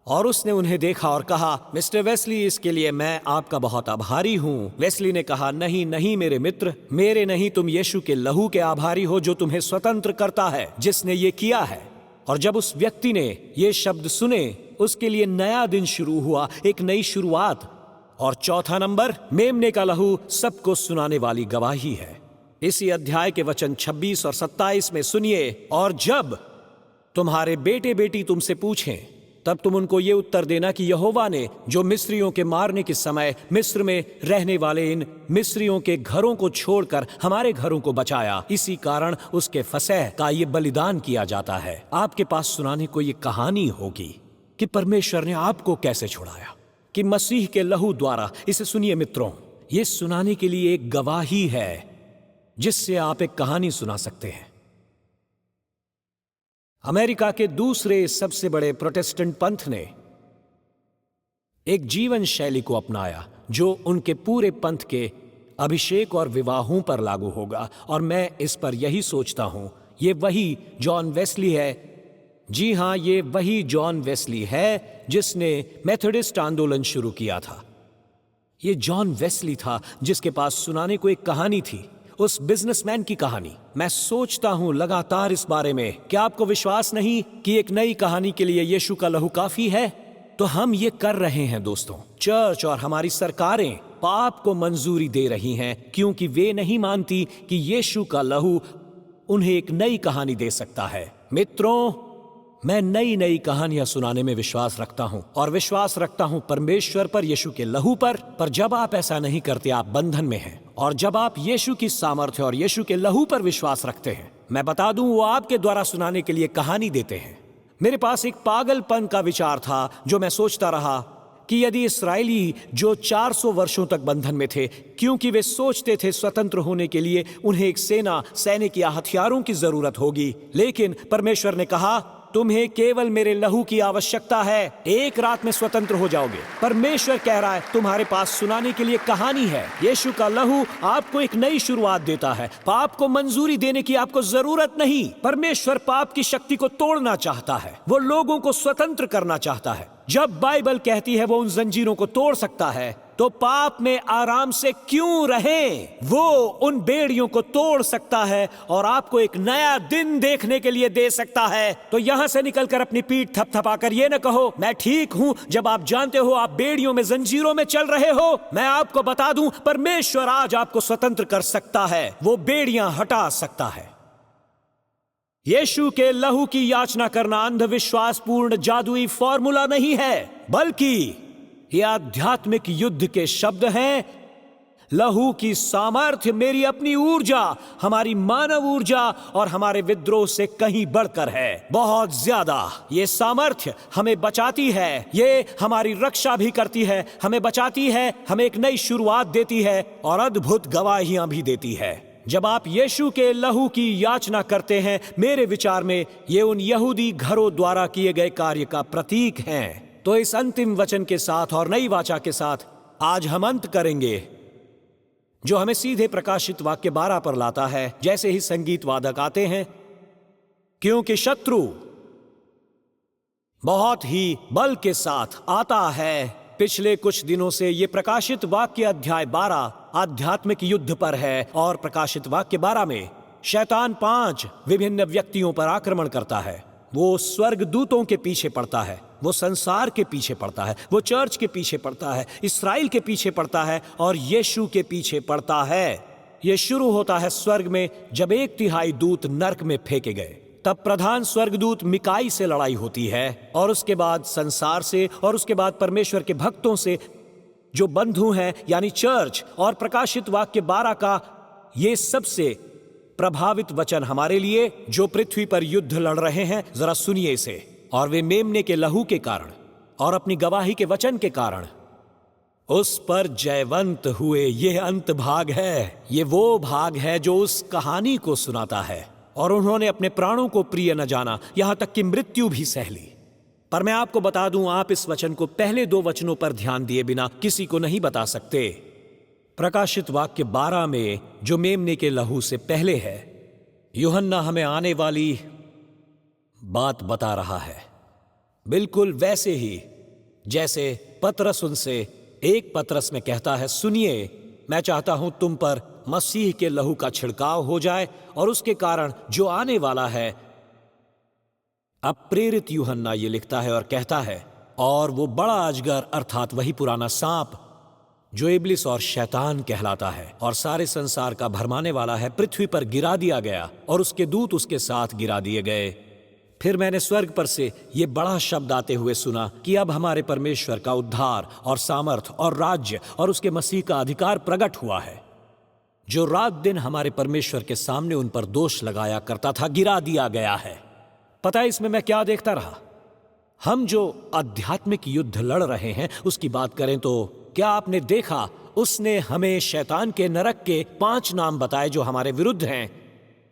और उसने उन्हें देखा और कहा, मिस्टर वेस्ली, इसके लिए मैं आपका बहुत आभारी हूं। वेस्ली ने कहा, नहीं नहीं मेरे मित्र, मेरे नहीं, तुम यीशु के लहू के आभारी हो जो तुम्हें स्वतंत्र करता है, जिसने ये किया है। और जब उस व्यक्ति ने ये शब्द सुने, उसके लिए नया दिन शुरू हुआ, एक नई शुरुआत। और चौथा नंबर, मेमने का लहू सबको सुनाने वाली गवाही है। इसी अध्याय के वचन 26 और 27 में सुनिए, और जब तुम्हारे बेटे बेटी तुमसे पूछें, तब तुम उनको ये उत्तर देना कि यहोवा ने जो मिस्रियों के मारने के समय मिस्र में रहने वाले इन मिस्रियों के घरों को छोड़कर हमारे घरों को बचाया, इसी कारण उसके फसह का ये बलिदान किया जाता है। आपके पास सुनाने को ये कहानी होगी कि परमेश्वर ने आपको कैसे छुड़ाया, कि मसीह के लहू द्वारा। इसे सुनिए मित्रों, ये सुनाने के लिए एक गवाही है जिससे आप एक कहानी सुना सकते हैं। अमेरिका के दूसरे सबसे बड़े प्रोटेस्टेंट पंथ ने एक जीवन शैली को अपनाया जो उनके पूरे पंथ के अभिषेक और विवाहों पर लागू होगा। और मैं इस पर यही सोचता हूं, ये वही जॉन वेस्ली है। जी हां, ये वही जॉन वेस्ली है जिसने मेथोडिस्ट आंदोलन शुरू किया था। ये जॉन वेस्ली था जिसके पास सुनाने को एक कहानी थी, उस बिजनेसमैन की कहानी। मैं सोचता हूं लगातार इस बारे में, क्या आपको विश्वास नहीं कि एक नई कहानी के लिए यीशु का लहू काफी है? तो हम ये कर रहे हैं दोस्तों। चर्च और हमारी सरकारें पाप को मंजूरी दे रही हैं क्योंकि वे नहीं मानती कि यीशु का लहू उन्हें एक नई कहानी दे सकता है। मित्रों, मैं नई नई कहानियां सुनाने में विश्वास रखता हूं, और विश्वास रखता हूं परमेश्वर पर, यीशु के लहू पर जब आप ऐसा नहीं करते, आप बंधन में हैं। और जब आप यीशु की सामर्थ्य और यीशु के लहू पर विश्वास रखते हैं, मैं बता दूं, वो आपके द्वारा सुनाने के लिए कहानी देते हैं। मेरे पास एक पागलपन का विचार था जो मैं सोचता रहा कि यदि इस्राएली जो 400 वर्षों तक बंधन में थे, क्योंकि वे सोचते थे स्वतंत्र होने के लिए उन्हें एक सेना, सैनिक या हथियारों की जरूरत होगी, लेकिन परमेश्वर ने कहा, तुम्हें केवल मेरे लहू की आवश्यकता है, एक रात में स्वतंत्र हो जाओगे। परमेश्वर कह रहा है, तुम्हारे पास सुनाने के लिए कहानी है। यीशु का लहू आपको एक नई शुरुआत देता है। पाप को मंजूरी देने की आपको जरूरत नहीं। परमेश्वर पाप की शक्ति को तोड़ना चाहता है, वो लोगों को स्वतंत्र करना चाहता है। जब बाइबल कहती है वो उन जंजीरों को तोड़ सकता है, तो पाप में आराम से क्यों रहें? वो उन बेड़ियों को तोड़ सकता है और आपको एक नया दिन देखने के लिए दे सकता है। तो यहां से निकलकर अपनी पीठ थपथपाकर ये न कहो, मैं ठीक हूं, जब आप जानते हो आप बेड़ियों में, जंजीरों में चल रहे हो। मैं आपको बता दूं, परमेश्वर आज आपको स्वतंत्र कर सकता है, वो बेड़ियां हटा सकता है। यीशु के लहू की याचना करना अंधविश्वास पूर्ण जादुई फॉर्मूला नहीं है, बल्कि ये आध्यात्मिक युद्ध के शब्द हैं। लहू की सामर्थ्य मेरी अपनी ऊर्जा, हमारी मानव ऊर्जा और हमारे विद्रोह से कहीं बढ़कर है, बहुत ज्यादा। ये सामर्थ्य हमें बचाती है, ये हमारी रक्षा भी करती है, हमें बचाती है, हमें एक नई शुरुआत देती है और अद्भुत गवाहियां भी देती है। जब आप यीशु के लहू की याचना करते हैं, मेरे विचार में ये उन यहूदी घरों द्वारा किए गए कार्य का प्रतीक हैं। तो इस अंतिम वचन के साथ और नई वाचा के साथ आज हम अंत करेंगे, जो हमें सीधे प्रकाशित वाक्य 12 पर लाता है। जैसे ही संगीत वादक आते हैं, क्योंकि शत्रु बहुत ही बल के साथ आता है। पिछले कुछ दिनों से ये प्रकाशित वाक्य अध्याय 12 आध्यात्मिक युद्ध पर है, और प्रकाशित वाक्य 12 में शैतान 5 विभिन्न व्यक्तियों पर आक्रमण करता है। वो स्वर्गदूतों के पीछे पड़ता है, वो संसार के पीछे पड़ता है, वो चर्च के पीछे पड़ता है, इस्राएल के पीछे पड़ता है और यीशु के पीछे पड़ता है। ये शुरू होता है स्वर्ग में, जब 1/3 दूत नरक में फेंके गए। तब प्रधान स्वर्गदूत मिकाई से लड़ाई होती है, और उसके बाद संसार से, और उसके बाद परमेश्वर के भक्तों से जो बंधु हैं, यानी चर्च। और प्रकाशित वाक्य 12 का ये सबसे प्रभावित वचन हमारे लिए जो पृथ्वी पर युद्ध लड़ रहे हैं, जरा सुनिए इसे। और वे मेमने के लहू के कारण और अपनी गवाही के वचन के कारण उस पर जयवंत हुए। ये अंत भाग है, ये वो भाग है जो उस कहानी को सुनाता है। और उन्होंने अपने प्राणों को प्रिय न जाना, यहां तक कि मृत्यु भी सह ली। पर मैं आपको बता दूं, आप इस वचन को पहले 2 वचनों पर ध्यान दिए बिना किसी को नहीं बता सकते। प्रकाशित वाक्य 12 में जो मेमने के लहू से पहले है, यूहन्ना हमें आने वाली बात बता रहा है। बिल्कुल वैसे ही जैसे पतरस उनसे एक पतरस में कहता है, सुनिए, मैं चाहता हूं तुम पर मसीह के लहू का छिड़काव हो जाए और उसके कारण जो आने वाला है। अब प्रेरित यूहन्ना ये लिखता है और कहता है, और वो बड़ा अजगर अर्थात वही पुराना सांप जो इब्लिस और शैतान कहलाता है और सारे संसार का भरमाने वाला है, पृथ्वी पर गिरा दिया गया और उसके दूत उसके साथ गिरा दिए गए। फिर मैंने स्वर्ग पर से ये बड़ा शब्द आते हुए सुना कि अब हमारे परमेश्वर का उद्धार और सामर्थ और राज्य और उसके मसीह का अधिकार प्रकट हुआ है, जो रात दिन हमारे परमेश्वर के सामने उन पर दोष लगाया करता था, गिरा दिया गया है। पता है इसमें मैं क्या देखता रहा? हम जो आध्यात्मिक युद्ध लड़ रहे हैं उसकी बात करें तो क्या आपने देखा, उसने हमें शैतान के नरक के 5 नाम बताए जो हमारे विरुद्ध हैं,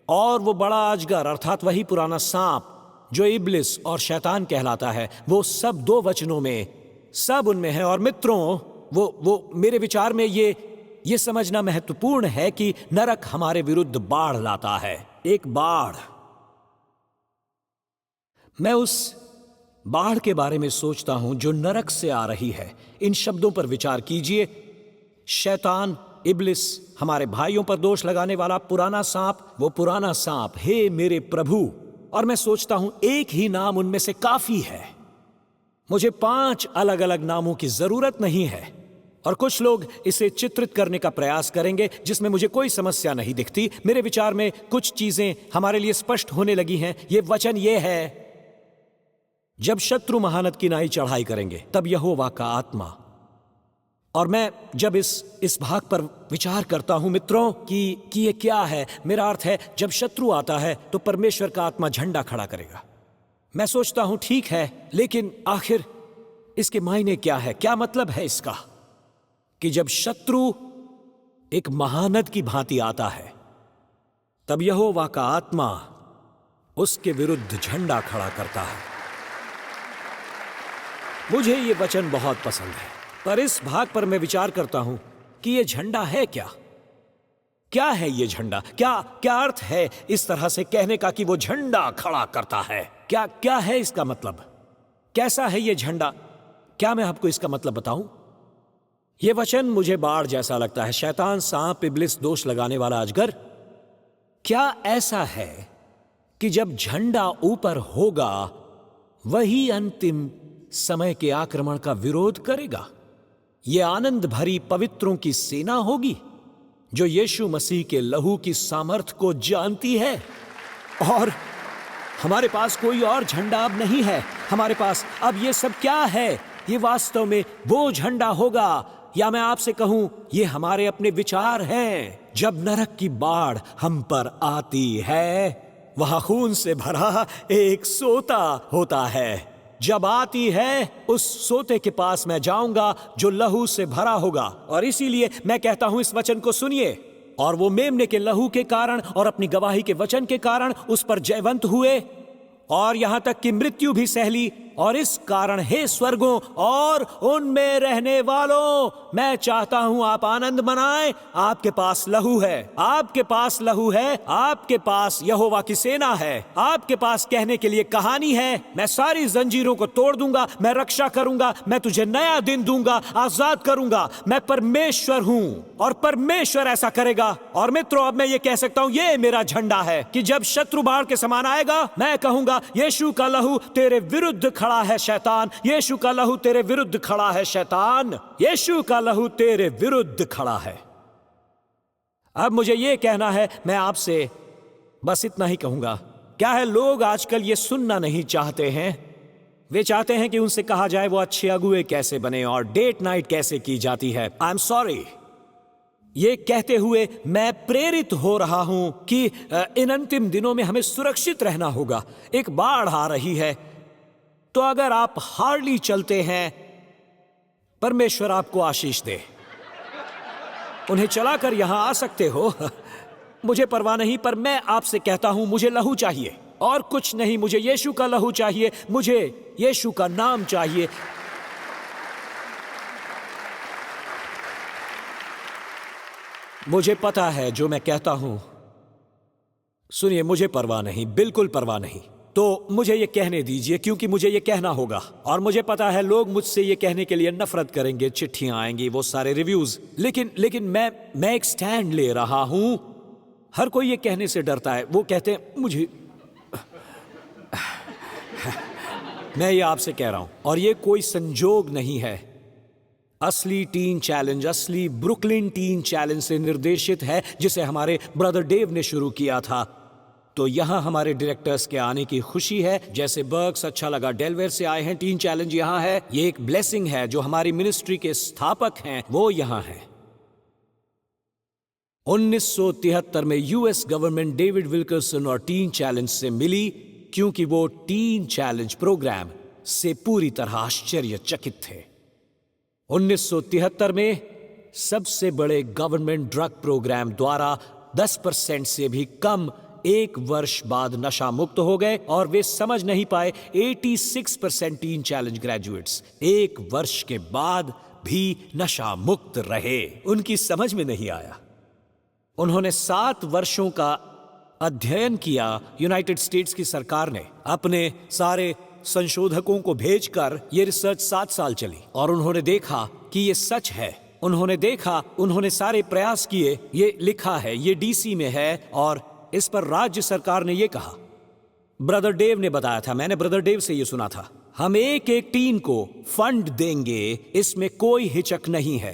और वो बड़ा अजगर अर्थात वही पुराना सांप जो इब्लिस और शैतान कहलाता है, वो सब 2 वचनों में, सब उनमें है। और मित्रों, वो मेरे विचार में ये समझना महत्वपूर्ण है कि नरक हमारे विरुद्ध बाढ़ लाता है, एक बाढ़। मैं उस बाढ़ के बारे में सोचता हूं जो नरक से आ रही है। इन शब्दों पर विचार कीजिए, शैतान, इब्लिस, हमारे भाइयों पर दोष लगाने वाला पुराना सांप, वो पुराना सांप, हे मेरे प्रभु। और मैं सोचता हूं एक ही नाम उनमें से काफी है, मुझे 5 अलग अलग नामों की जरूरत नहीं है। और कुछ लोग इसे चित्रित करने का प्रयास करेंगे जिसमें मुझे कोई समस्या नहीं दिखती। मेरे विचार में कुछ चीजें हमारे लिए स्पष्ट होने लगी हैं। ये वचन ये है, जब शत्रु महानद की नाई चढ़ाई करेंगे तब यहोवा का आत्मा। और मैं जब इस भाग पर विचार करता हूं मित्रों कि ये क्या है, मेरा अर्थ है जब शत्रु आता है तो परमेश्वर का आत्मा झंडा खड़ा करेगा। मैं सोचता हूं ठीक है, लेकिन आखिर इसके मायने क्या है? क्या मतलब है इसका कि जब शत्रु एक महानद की भांति आता है तब यहोवा का आत्मा उसके विरुद्ध झंडा खड़ा करता है। मुझे ये वचन बहुत पसंद है, पर इस भाग पर मैं विचार करता हूं कि ये झंडा है क्या? क्या है ये झंडा? क्या अर्थ है इस तरह से कहने का कि वो झंडा खड़ा करता है? क्या है इसका मतलब? कैसा है ये झंडा? क्या मैं आपको इसका मतलब बताऊं? ये वचन मुझे बाढ़ जैसा लगता है। शैतान, सांप, इब्लिस, दोष लगाने वाला अजगर। क्या ऐसा है कि जब झंडा ऊपर होगा वही अंतिम समय के आक्रमण का विरोध करेगा? यह आनंद भरी पवित्रों की सेना होगी जो यीशु मसीह के लहू की सामर्थ को जानती है। और हमारे पास कोई और झंडा अब नहीं है। हमारे पास अब ये सब क्या है? ये वास्तव में वो झंडा होगा, या मैं आपसे कहूं ये हमारे अपने विचार हैं। जब नरक की बाढ़ हम पर आती है, वहां खून से भरा एक सोता होता है। जब आती है, उस सोते के पास मैं जाऊंगा जो लहू से भरा होगा। और इसीलिए मैं कहता हूं इस वचन को सुनिए। और वो मेमने के लहू के कारण और अपनी गवाही के वचन के कारण उस पर जयवंत हुए और यहां तक कि मृत्यु भी सह ली। और इस कारण हे स्वर्गों और उनमें रहने वालों, मैं चाहता हूं आप आनंद मनाएं। आपके पास लहू है, आपके पास लहू है, आपके पास यहोवा की सेना है, आपके पास कहने के लिए कहानी है। मैं सारी जंजीरों को तोड़ दूंगा, मैं रक्षा करूंगा, मैं तुझे नया दिन दूंगा, आजाद करूंगा। मैं परमेश्वर हूं और परमेश्वर ऐसा करेगा। और मित्रों, अब मैं ये कह सकता हूं, ये मेरा झंडा है कि जब शत्रु बाढ़ के समान आएगा, मैं कहूंगा यीशु का लहू तेरे विरुद्ध खड़ा है शैतान, यीशु का लहू तेरे विरुद्ध खड़ा है शैतान, यीशु का लहू तेरे विरुद्ध खड़ा है। अब मुझे यह कहना है, मैं आपसे बस इतना ही कहूंगा। क्या है, लोग आजकल ये सुनना नहीं चाहते हैं। वे चाहते हैं कि उनसे कहा जाए वो अच्छे अगुए कैसे बने और डेट नाइट कैसे की जाती है। आई एम सॉरी, ये कहते हुए मैं प्रेरित हो रहा हूं कि इन अंतिम दिनों में हमें सुरक्षित रहना होगा। एक बाढ़ आ रही है, तो अगर आप हार्डली चलते हैं, परमेश्वर आपको आशीष दे। उन्हें चलाकर यहां आ सकते हो, मुझे परवाह नहीं, पर मैं आपसे कहता हूं मुझे लहू चाहिए और कुछ नहीं। मुझे यीशु का लहू चाहिए, मुझे यीशु का नाम चाहिए। मुझे पता है जो मैं कहता हूं। सुनिए, मुझे परवाह नहीं, बिल्कुल परवाह नहीं। तो मुझे ये कहने दीजिए, क्योंकि मुझे ये कहना होगा और मुझे पता है लोग मुझसे ये कहने के लिए नफरत करेंगे, चिट्ठियां आएंगी, वो सारे रिव्यूज, लेकिन मैं एक स्टैंड ले रहा हूं। हर कोई ये कहने से डरता है, वो कहते हैं मुझे मैं ये आपसे कह रहा हूं और ये कोई संजोग नहीं है। असली टीन चैलेंज, असली ब्रुकलिन टीन चैलेंज से निर्देशित है, जिसे हमारे ब्रदर डेव ने शुरू किया था। तो यहां हमारे डायरेक्टर्स के आने की खुशी है। जैसे बर्क्स, अच्छा लगा डेलवेयर से आए हैं, टीन चैलेंज यहां है। ये एक ब्लेसिंग है। जो हमारी मिनिस्ट्री के स्थापक हैं वो यहां हैं। 1973 में यूएस गवर्नमेंट डेविड विल्करसन और टीन चैलेंज से मिली, क्योंकि वो टीन चैलेंज प्रोग्राम से पूरी तरह आश्चर्यचकित थे। 1973 में सबसे बड़े गवर्नमेंट ड्रग प्रोग्राम द्वारा 10% से भी कम एक वर्ष बाद नशा मुक्त हो गए और वे समझ नहीं पाए 86% टीन चैलेंज ग्रेजुएट्स एक वर्ष के बाद भी नशा मुक्त रहे। उनकी समझ में नहीं आया। उन्होंने 7 वर्षों का अध्ययन किया। यूनाइटेड स्टेट्स की सरकार ने अपने सारे संशोधकों को भेजकर यह रिसर्च 7 साल चली और उन्होंने देखा कि यह सच है। उन्होंने देखा, उन्होंने सारे प्रयास किए, ये लिखा है, ये डीसी में है और इस पर राज्य सरकार ने यह कहा। ब्रदर डेव ने बताया था, मैंने ब्रदर डेव से यह सुना था, हम एक एक टीम को फंड देंगे, इसमें कोई हिचक नहीं है,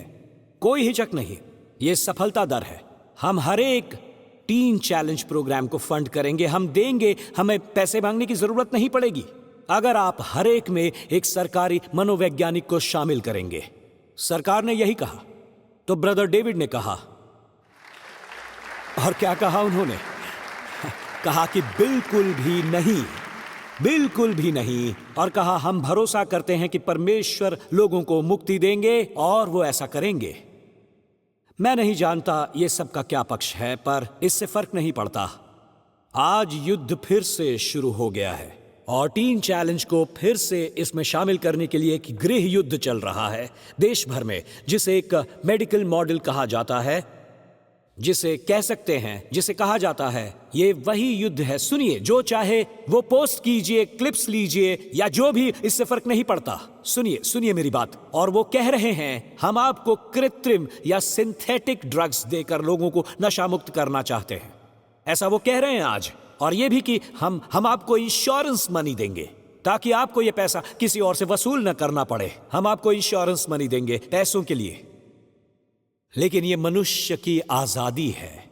कोई हिचक नहीं, यह सफलता दर है। हम हर एक टीन चैलेंज प्रोग्राम को फंड करेंगे, हम देंगे, हमें पैसे मांगने की जरूरत नहीं पड़ेगी अगर आप हर एक में एक सरकारी मनोवैज्ञानिक को शामिल करेंगे। सरकार ने यही कहा। तो ब्रदर डेविड ने कहा, और क्या कहा उन्होंने? कहा कि बिल्कुल भी नहीं, बिल्कुल भी नहीं, और कहा हम भरोसा करते हैं कि परमेश्वर लोगों को मुक्ति देंगे और वो ऐसा करेंगे। मैं नहीं जानता ये सब का क्या पक्ष है, पर इससे फर्क नहीं पड़ता। आज युद्ध फिर से शुरू हो गया है और टीन चैलेंज को फिर से इसमें शामिल करने के लिए एक गृह युद्ध चल रहा है देश भर में, जिसे एक मेडिकल मॉडल कहा जाता है, जिसे कह सकते हैं, जिसे कहा जाता है ये वही युद्ध है। सुनिए, जो चाहे वो पोस्ट कीजिए, क्लिप्स लीजिए या जो भी, इससे फर्क नहीं पड़ता। सुनिए, सुनिए मेरी बात। और वो कह रहे हैं हम आपको कृत्रिम या सिंथेटिक ड्रग्स देकर लोगों को नशा मुक्त करना चाहते हैं, ऐसा वो कह रहे हैं आज। और ये भी कि हम आपको इंश्योरेंस मनी देंगे ताकि आपको ये पैसा किसी और से वसूल न करना पड़े। हम आपको इंश्योरेंस मनी देंगे पैसों के लिए। लेकिन ये मनुष्य की आजादी है,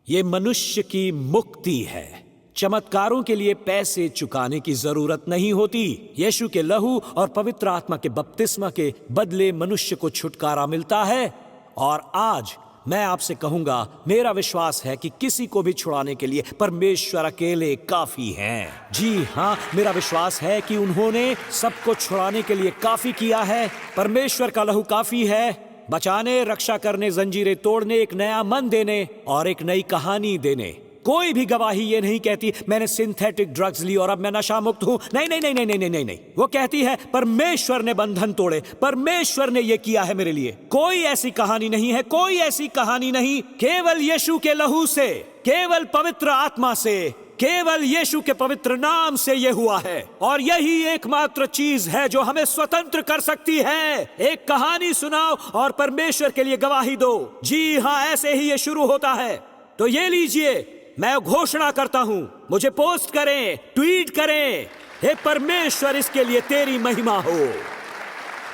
ये मनुष्य की मुक्ति है। चमत्कारों के लिए पैसे चुकाने की जरूरत नहीं होती। यीशु के लहू और पवित्र आत्मा के बपतिस्मा के बदले मनुष्य को छुटकारा मिलता है। और आज मैं आपसे कहूंगा, मेरा विश्वास है कि किसी को भी छुड़ाने के लिए परमेश्वर अकेले काफी हैं। जी हाँ, मेरा विश्वास है कि उन्होंने सबको छुड़ाने के लिए काफी किया है। परमेश्वर का लहू काफी है बचाने, रक्षा करने, जंजीरें तोड़ने, एक नया मन देने और एक नई कहानी देने। कोई भी गवाही ये नहीं कहती मैंने सिंथेटिक ड्रग्स ली और अब मैं नशा मुक्त हूं। नहीं नहीं नहीं नहीं नहीं नहीं नहीं, वो कहती है परमेश्वर ने बंधन तोड़े, परमेश्वर ने ये किया है मेरे लिए। कोई ऐसी कहानी नहीं है, कोई ऐसी कहानी नहीं। केवल यीशु के लहू से, केवल पवित्र आत्मा से, केवल यीशु के पवित्र नाम से ये हुआ है। और यही एकमात्र चीज है जो हमें स्वतंत्र कर सकती है। एक कहानी सुनाओ और परमेश्वर के लिए गवाही दो। जी हाँ, ऐसे ही ये शुरू होता है। तो ये लीजिए, मैं घोषणा करता हूं, मुझे पोस्ट करें, ट्वीट करें, हे परमेश्वर इसके लिए तेरी महिमा हो।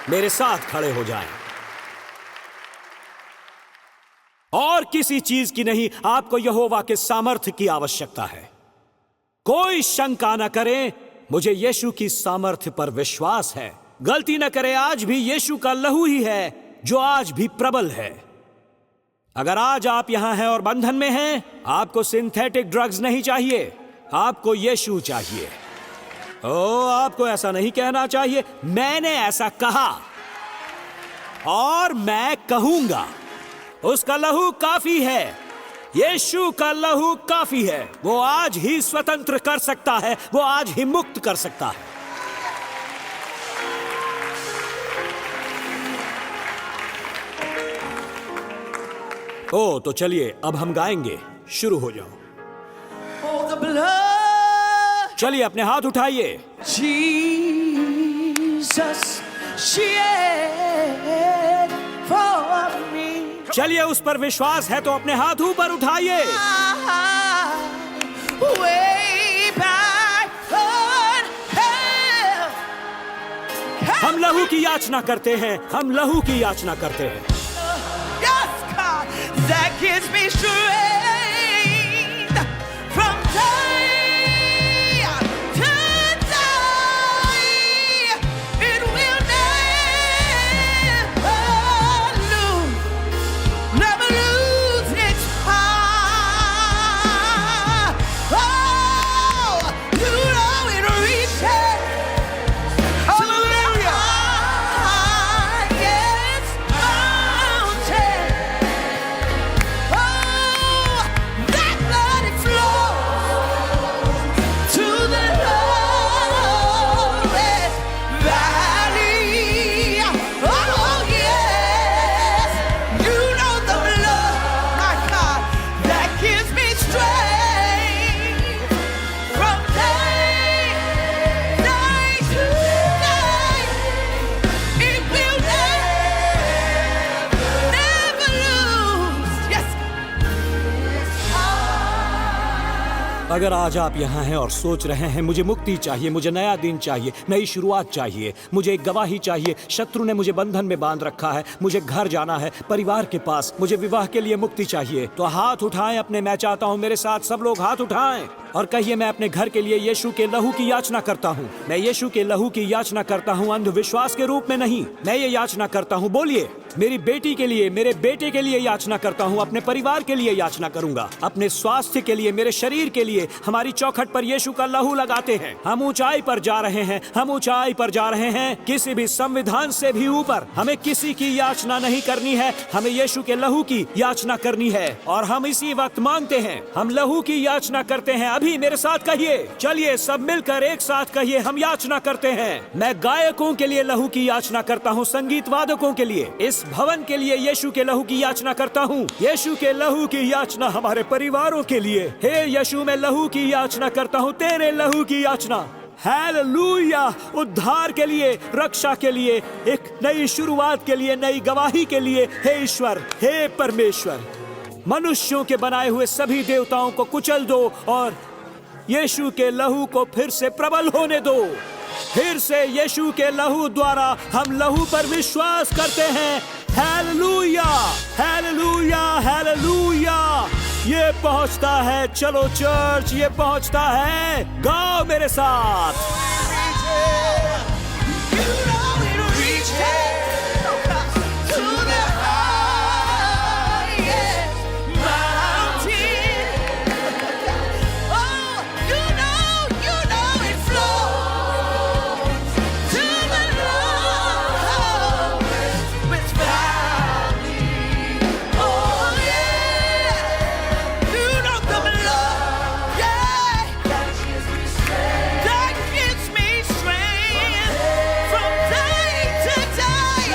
मेरे साथ खड़े हो जाएं। और किसी चीज की नहीं, आपको यहोवा के सामर्थ्य की आवश्यकता है। कोई शंका न करें, मुझे यीशु की सामर्थ्य पर विश्वास है। गलती न करें, आज भी यीशु का लहू ही है जो आज भी प्रबल है। अगर आज आप यहां हैं और बंधन में हैं, आपको सिंथेटिक ड्रग्स नहीं चाहिए, आपको यीशु चाहिए। ओ, आपको ऐसा नहीं कहना चाहिए। मैंने ऐसा कहा और मैं कहूंगा, उसका लहू काफी है, यीशु का लहू काफी है। वो आज ही स्वतंत्र कर सकता है, वो आज ही मुक्त कर सकता है। ओ, तो चलिए अब हम गाएंगे। शुरू हो जाओ। Oh, the blood चलिए अपने हाथ उठाइए। Jesus shed for me. चलिए उस पर विश्वास है तो अपने हाथ ऊपर उठाइए। Way back on hell. हम लहू की याचना करते हैं, हम लहू की याचना करते हैं। Yes, God, that gives me strength from day to day. It will never lose its power. Oh, you know it reaches to the highest mountain. Oh, that blood it flows to the lowest valley. Oh yes, you know the blood, my God, that gives me strength from day to day. It will never lose. Yes. अगर आज आप यहाँ हैं और सोच रहे हैं मुझे मुक्ति चाहिए, मुझे नया दिन चाहिए, नई शुरुआत चाहिए, मुझे एक गवाही चाहिए, शत्रु ने मुझे बंधन में बांध रखा है, मुझे घर जाना है, परिवार के पास, मुझे विवाह के लिए मुक्ति चाहिए, तो हाथ उठाएं अपने। मैं चाहता हूँ मेरे साथ सब लोग हाथ उठाएं और कहिए, मैं अपने घर के लिए यीशु के लहू की याचना करता हूँ। मैं यीशु के लहू की याचना करता हूँ, अंधविश्वास के रूप में नहीं। मैं ये याचना करता हूँ, बोलिए, मेरी बेटी के लिए, मेरे बेटे के लिए याचना करता हूँ, अपने परिवार के लिए याचना करूंगा, अपने स्वास्थ्य के लिए, मेरे शरीर के लिए। हमारी चौखट पर यीशु का लहू लगाते हैं। हम ऊंचाई पर जा रहे हैं, हम ऊंचाई पर जा रहे हैं, किसी भी संविधान से भी ऊपर। हमें किसी की याचना नहीं करनी है, हमें यीशु के लहू की याचना करनी है और हम इसी वक्त मांगते हैं। हम लहू की याचना करते हैं। अभी मेरे साथ कहिए, चलिए सब मिलकर एक साथ कहिए, हम याचना करते हैं। मैं गायकों के लिए लहू की याचना करता हूँ, संगीत वादकों के लिए, इस भवन के लिए यीशु के लहू की याचना करता हूँ। यीशु के लहू की याचना हमारे परिवारों के लिए। हे यीशु, मैं लहू की याचना करता हूँ, तेरे लहू की याचना। हालेलुया! उद्धार के लिए, रक्षा के लिए, एक नई शुरुआत के लिए, नई गवाही के लिए। हे ईश्वर, हे परमेश्वर, मनुष्यों के बनाए हुए सभी देवताओं को कुचल दो और यीशु के लहू को फिर से प्रबल होने दो। फिर से यीशु के लहू द्वारा हम लहू पर विश्वास करते हैं। Hallelujah, hallelujah, hallelujah. ये पहुंचता है, चलो चर्च, ये पहुंचता है। गाओ मेरे साथ। You know it reaches to the highest mountain. Oh, you know it flows to the lowest valley. Oh yeah, you know the blood, yeah, that gives me strength from day to day.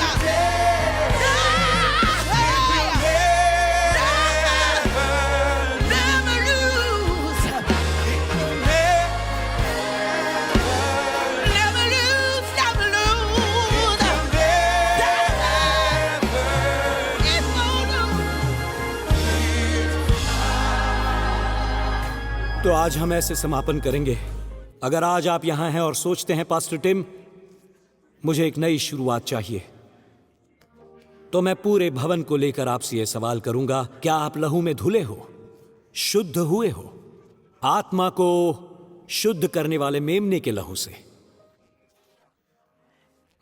Never lose. Never lose, never lose. It's gonna. तो आज हम ऐसे समापन करेंगे। अगर आज आप यहाँ हैं और सोचते हैं, पास्टर टिम, मुझे एक नई शुरुआत चाहिए, तो मैं पूरे भवन को लेकर आपसे यह सवाल करूंगा, क्या आप लहू में धुले हो, शुद्ध हुए हो, आत्मा को शुद्ध करने वाले मेमने के लहू से?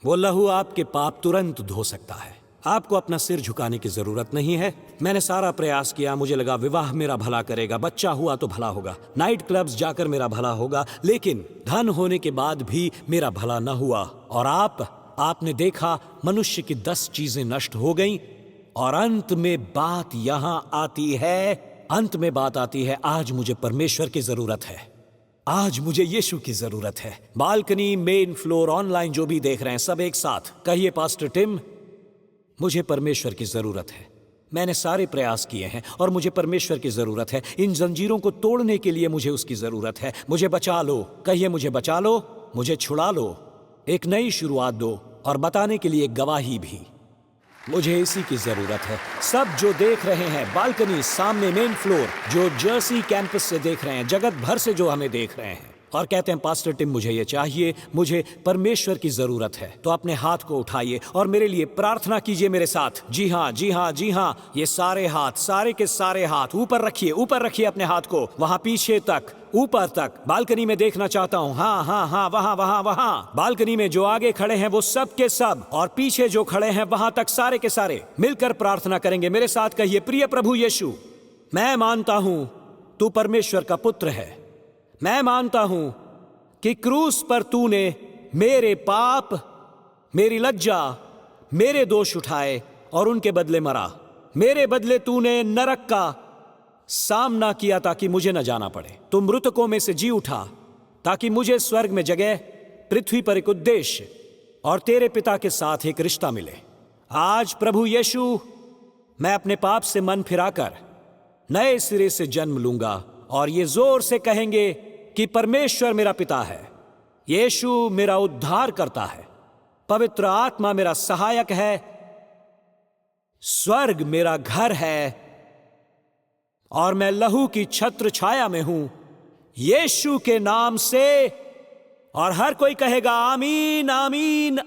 वो लहू आपके पाप तुरंत धो सकता है। आपको अपना सिर झुकाने की जरूरत नहीं है। मैंने सारा प्रयास किया, मुझे लगा विवाह मेरा भला करेगा, बच्चा हुआ तो भला होगा, नाइट क्लब्स जाकर मेरा भला होगा, लेकिन धन होने के बाद भी मेरा भला न हुआ। और आपने देखा, मनुष्य की 10 चीजें नष्ट हो गईं और अंत में बात यहां आती है, आज मुझे परमेश्वर की जरूरत है। आज मुझे यीशु की जरूरत है। बालकनी, मेन फ्लोर, ऑनलाइन जो भी देख रहे हैं, सब एक साथ कहिए, पास्टर टिम, मुझे परमेश्वर की जरूरत है। मैंने सारे प्रयास किए हैं और मुझे परमेश्वर की जरूरत है। इन जंजीरों को तोड़ने के लिए मुझे उसकी जरूरत है। मुझे बचा लो, कहिए मुझे बचा लो, मुझे छुड़ा लो, एक नई शुरुआत दो और बताने के लिए एक गवाही भी। मुझे इसी की जरूरत है। सब जो देख रहे हैं, बालकनी, सामने मेन फ्लोर, जो जर्सी कैंपस से देख रहे हैं, जगत भर से जो हमें देख रहे हैं और कहते हैं पास्टर टिम मुझे ये चाहिए, मुझे परमेश्वर की जरूरत है, तो अपने हाथ को उठाइए और मेरे लिए प्रार्थना कीजिए मेरे साथ। जी हाँ, जी हाँ, जी हाँ, ये सारे हाथ, सारे के सारे हाथ ऊपर रखिए, ऊपर रखिए अपने हाथ को, वहां पीछे तक, ऊपर तक। बालकनी में देखना चाहता हूं। हाँ हाँ हाँ, वहां वहां वहां। बालकनी में जो आगे खड़े हैं वो सब के सब, और पीछे जो खड़े हैं वहां तक, सारे के सारे मिलकर प्रार्थना करेंगे। मेरे साथ कहिए, प्रिय प्रभु यीशु, मैं मानता हूं तू परमेश्वर का पुत्र है। मैं मानता हूं कि क्रूस पर तूने मेरे पाप, मेरी लज्जा, मेरे दोष उठाए और उनके बदले मरा। मेरे बदले तूने नरक का सामना किया ताकि मुझे न जाना पड़े। तू मृतकों में से जी उठा ताकि मुझे स्वर्ग में जगह, पृथ्वी पर एक उद्देश्य और तेरे पिता के साथ एक रिश्ता मिले। आज प्रभु यीशु, मैं अपने पाप से मन फिराकर नए सिरे से जन्म लूंगा और ये जोर से कहेंगे कि परमेश्वर मेरा पिता है, यीशु मेरा उद्धार करता है, पवित्र आत्मा मेरा सहायक है, स्वर्ग मेरा घर है और मैं लहू की छत्र छाया में हूं, यीशु के नाम से। और हर कोई कहेगा आमीन, आमीन,